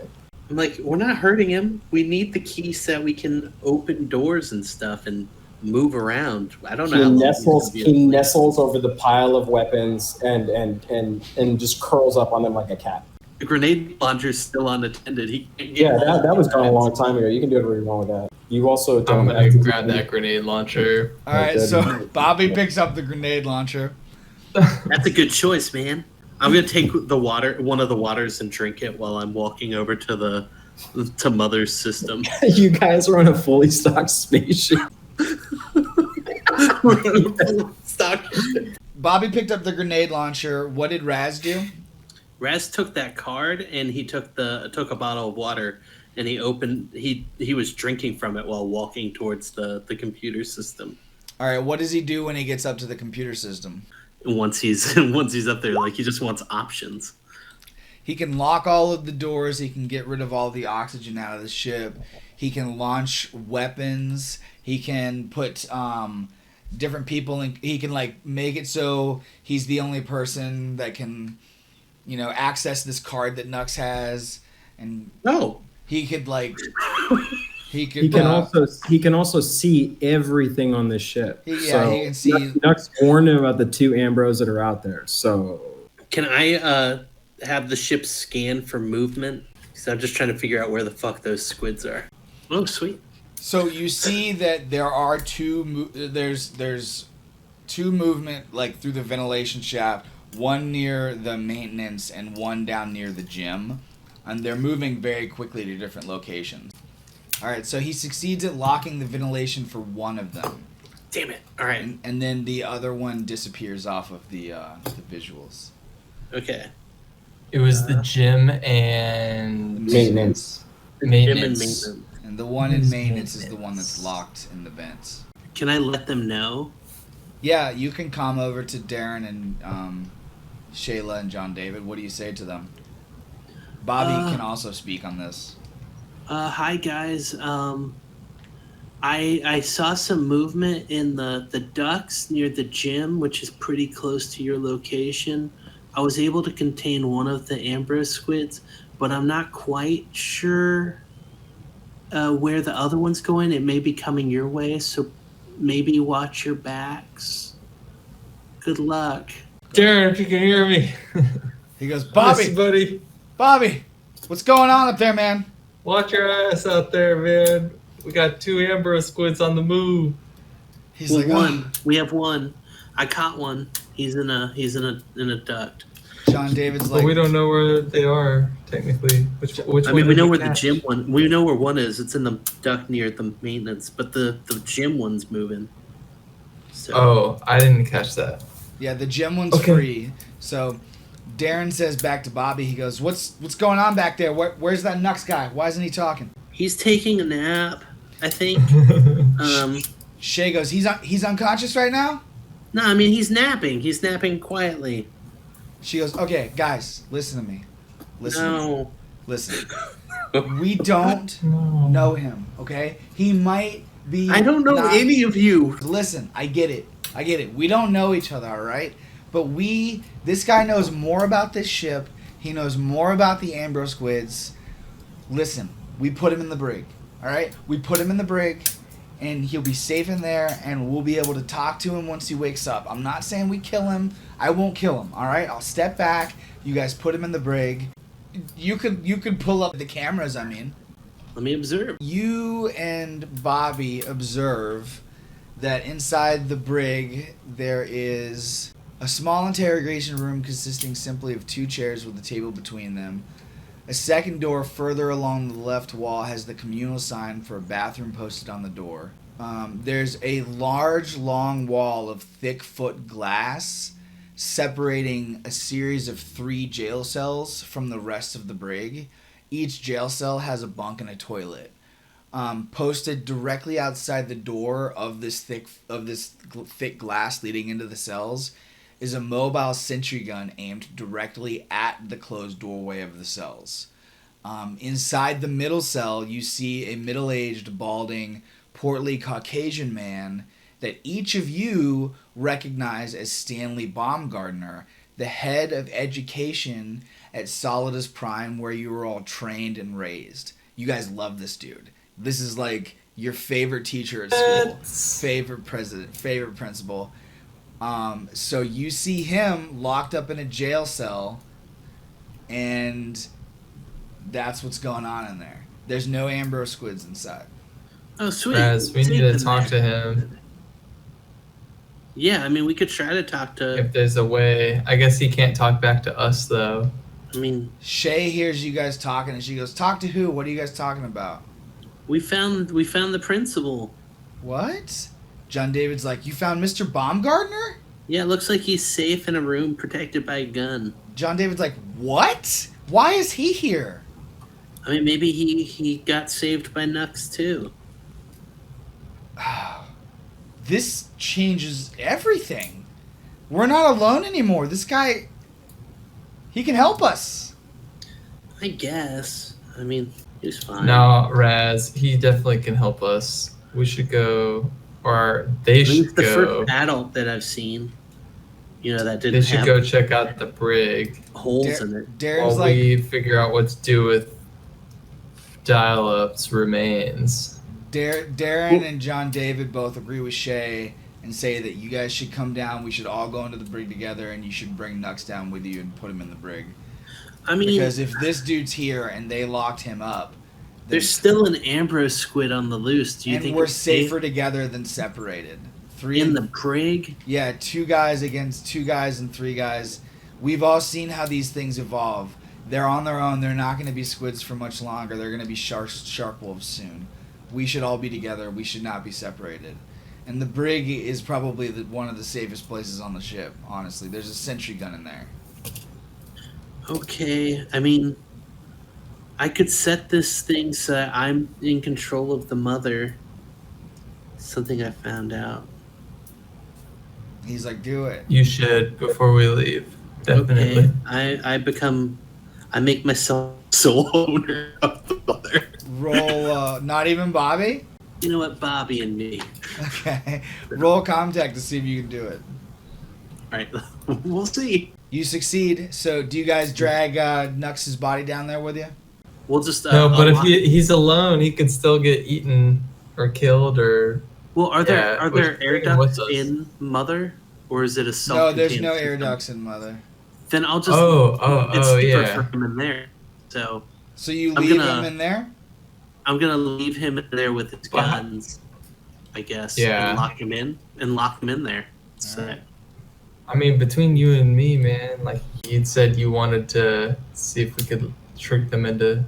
I'm like, we're not hurting him. We need the key so that we can open doors and stuff and move around. I don't know. He how long nestles. he's gonna be He able to- nestles over the pile of weapons and just curls up on them like a cat. The grenade launcher's still unattended. He can't get Yeah, that was multiple done a long grenades. time ago. You can do whatever you want with that. You also don't I'm have gonna to grab that grenade launcher. All right, Okay. so Bobby picks up the grenade launcher. That's a good choice, man. I'm gonna take one of the waters, and drink it while I'm walking over to Mother's system. You guys are on a fully stocked spaceship. Stock. Bobby picked up the grenade launcher. What did Raz do? Raz took that card and he took a bottle of water and he was drinking from it while walking towards the computer system. All right, what does he do when he gets up to the computer system? And once he's up there, like, he just wants options. He can lock all of the doors. He can get rid of all the oxygen out of the ship. He can launch weapons. He can put different people in. He can make it so he's the only person that can, access this card that Nux has. And No. he could He can also see everything on this ship. he can see. Nux warned him about the 2 Ambros that are out there. So Can I have the ship scan for movement? Because I'm just trying to figure out where the fuck those squids are. Oh, sweet. So you see that there are there's 2 movement through the ventilation shaft, one near the maintenance and one down near the gym, and they're moving very quickly to different locations. All right, so he succeeds at locking the ventilation for one of them, Damn it. All right. and then the other one disappears off of the visuals. Okay. It was the gym and maintenance. Gym and maintenance. maintenance. And the one in maintenance is the one that's locked in the vents. Can I let them know? Yeah, you can come over to Darren and Shayla and John David. What do you say to them? Bobby can also speak on this. Hi guys. I saw some movement in the ducts near the gym, which is pretty close to your location. I was able to contain one of the Ambrose squids, but I'm not quite sure where the other one's going. It may be coming your way, so maybe watch your backs. Good luck. Darren, if you can hear me. He goes, Listen, Bobby, buddy. Bobby, what's going on up there, man? Watch your ass out there, man. We got 2 Ambrose squids on the move. He's Well, like, one. "Oh." We have one. I caught one. He's in a duct. John David's But like, we don't know where they are, technically. Which I one mean, we did know you where the catch? gym one. We know where one is. It's in the duct near the maintenance, but the gym one's moving. So Oh, I didn't catch that. yeah, the gym one's Okay. free. So Darren says back to Bobby, he goes, what's going on back there? Where's that Nux guy? Why isn't he talking? he's taking a nap, I think. Shay goes, he's unconscious right now? No, I mean he's napping. He's napping quietly. She goes, okay, guys, listen to me. Listen. No. Listen. We don't know him, okay? He might be... I don't know any of you. Listen, I get it. We don't know each other, all right? But this guy knows more about this ship. He knows more about the Ambrose squids. Listen, we put him in the brig, all right? We put him in the brig, and he'll be safe in there, and we'll be able to talk to him once he wakes up. I'm not saying we kill him. I won't kill him, all right? I'll step back. You guys put him in the brig. You could pull up the cameras, I mean. Let me observe. You and Bobby observe that inside the brig there is a small interrogation room consisting simply of 2 chairs with a table between them. A second door further along the left wall has the communal sign for a bathroom posted on the door. There's a large, long wall of thick foot glass separating a series of 3 jail cells from the rest of the brig. Each jail cell has a bunk and a toilet. Posted directly outside the door of this thick glass leading into the cells is a mobile sentry gun aimed directly at the closed doorway of the cells. Inside the middle cell, you see a middle-aged, balding, portly Caucasian man that each of you recognize as Stanley Baumgartner, the head of education at Solidus Prime, where you were all trained and raised. You guys love this dude. This is like your favorite teacher at school, favorite president, favorite principal. So you see him locked up in a jail cell, and that's what's going on in there. There's no Ambrose squids inside. Oh, sweet. Raz, we need to talk to him. Yeah, I mean, we could try to talk to... If there's a way. I guess he can't talk back to us, though. I mean... Shay hears you guys talking, and she goes, "Talk to who? What are you guys talking about?" We found the principal. What? John David's like, "You found Mr. Baumgartner?" Yeah, it looks like he's safe in a room protected by a gun. John David's like, "What? Why is he here?" I mean, maybe he got saved by Nux, too. This changes everything. We're not alone anymore. This guy, he can help us. I guess. I mean, he's fine. No, Raz, he definitely can help us. We should go, or they should the go. first adult that I've seen, that didn't They should have go check out the brig holes in it. Darren's while like, we figure out what to do with Dial-Up's remains. Darren and John David both agree with Shay and say that you guys should come down. We should all go into the brig together, and you should bring Nux down with you and put him in the brig. I mean, because if this dude's here and they locked him up, there's still an Ambrose squid on the loose. Do you think we're safer together than separated? In the brig? Yeah, 2 guys against 2 guys and 3 guys. We've all seen how these things evolve. They're on their own. They're not going to be squids for much longer. They're going to be shark wolves soon. We should all be together. We should not be separated. And the brig is probably one of the safest places on the ship, honestly. There's a sentry gun in there. Okay, I mean, I could set this thing so that I'm in control of the mother. Something I found out. He's like, "Do it." You should before we leave. Definitely. Okay. I make myself sole owner of the mother. Roll, not even Bobby? You know what, Bobby and me. Okay. Roll contact to see if you can do it. Alright, we'll see. You succeed. So do you guys drag Nux's body down there with you? We'll just... no, but if he's alone, he can still get eaten or killed or... Well, are there air ducts in Mother? Or is it a self-contained No, there's no system? air ducts in Mother. Then I'll just... it's safer for him in there. So you leave him in there? I'm going to leave him in there with his guns, I guess. Yeah. And lock him in there. So... Right. I mean, between you and me, man, like you'd said you wanted to see if we could trick them into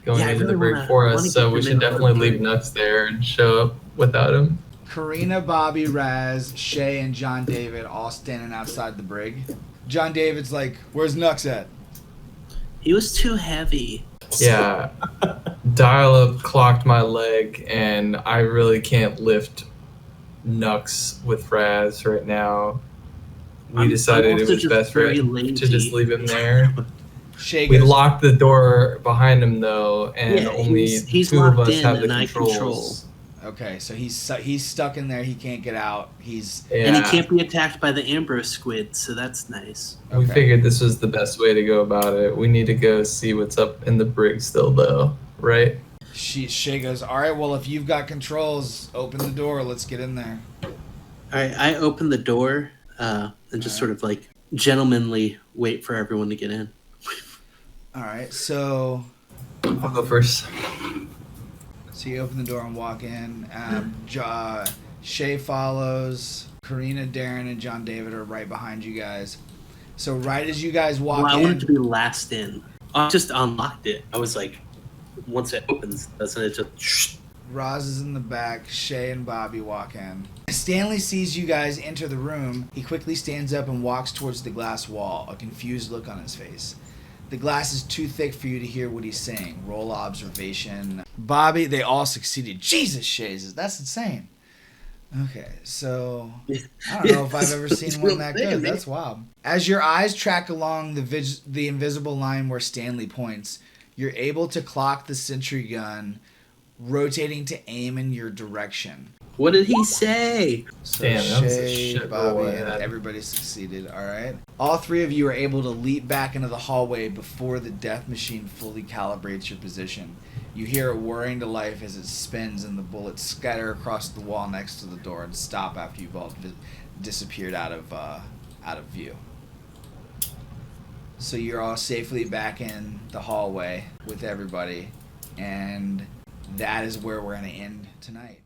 going into the brig for us, so we should definitely leave Nux there and show up without him. Karina, Bobby, Raz, Shay, and John David all standing outside the brig. John David's like, "Where's Nux at?" He was too heavy. Yeah. Dial-Up clocked my leg, and I really can't lift Nux with Raz right now. We decided it was best for to just leave him there. Shay We goes, locked the door behind him though, and Yeah, only he's two of locked us in have the and I controls. okay, so he's stuck in there. He can't get out. He's Yeah. And he can't be attacked by the Ambrose squid, so that's nice. We Okay. figured this was the best way to go about it. We need to go see what's up in the brig still, though, right? Shay goes, all right, well, if you've got controls, open the door. Let's get in there. All right, I open the door and just sort of like gentlemanly wait for everyone to get in. All right, so I'll go first. you open the door and walk in. Shay follows. Karina, Darren, and John David are right behind you guys. So right as you guys walk Well, I in, wanted to be last in. I just unlocked it. I was like, once it opens, doesn't it just... Roz is in the back. Shay and Bobby walk in. Stanley sees you guys enter the room. He quickly stands up and walks towards the glass wall, a confused look on his face. The glass is too thick for you to hear what he's saying. Roll observation. Bobby, they all succeeded. Jesus, Shays, that's insane. Okay, so I don't know if I've ever seen one that good. That's wild. As your eyes track along the invisible line where Stanley points, you're able to clock the sentry gun rotating to aim in your direction. What did he say? So Damn, that was a Shay, shit Bobby, roll I and had. everybody succeeded. All right. All three of you are able to leap back into the hallway before the death machine fully calibrates your position. You hear it whirring to life as it spins, and the bullets scatter across the wall next to the door and stop after you've all disappeared out of view. So you're all safely back in the hallway with everybody, and that is where we're going to end tonight.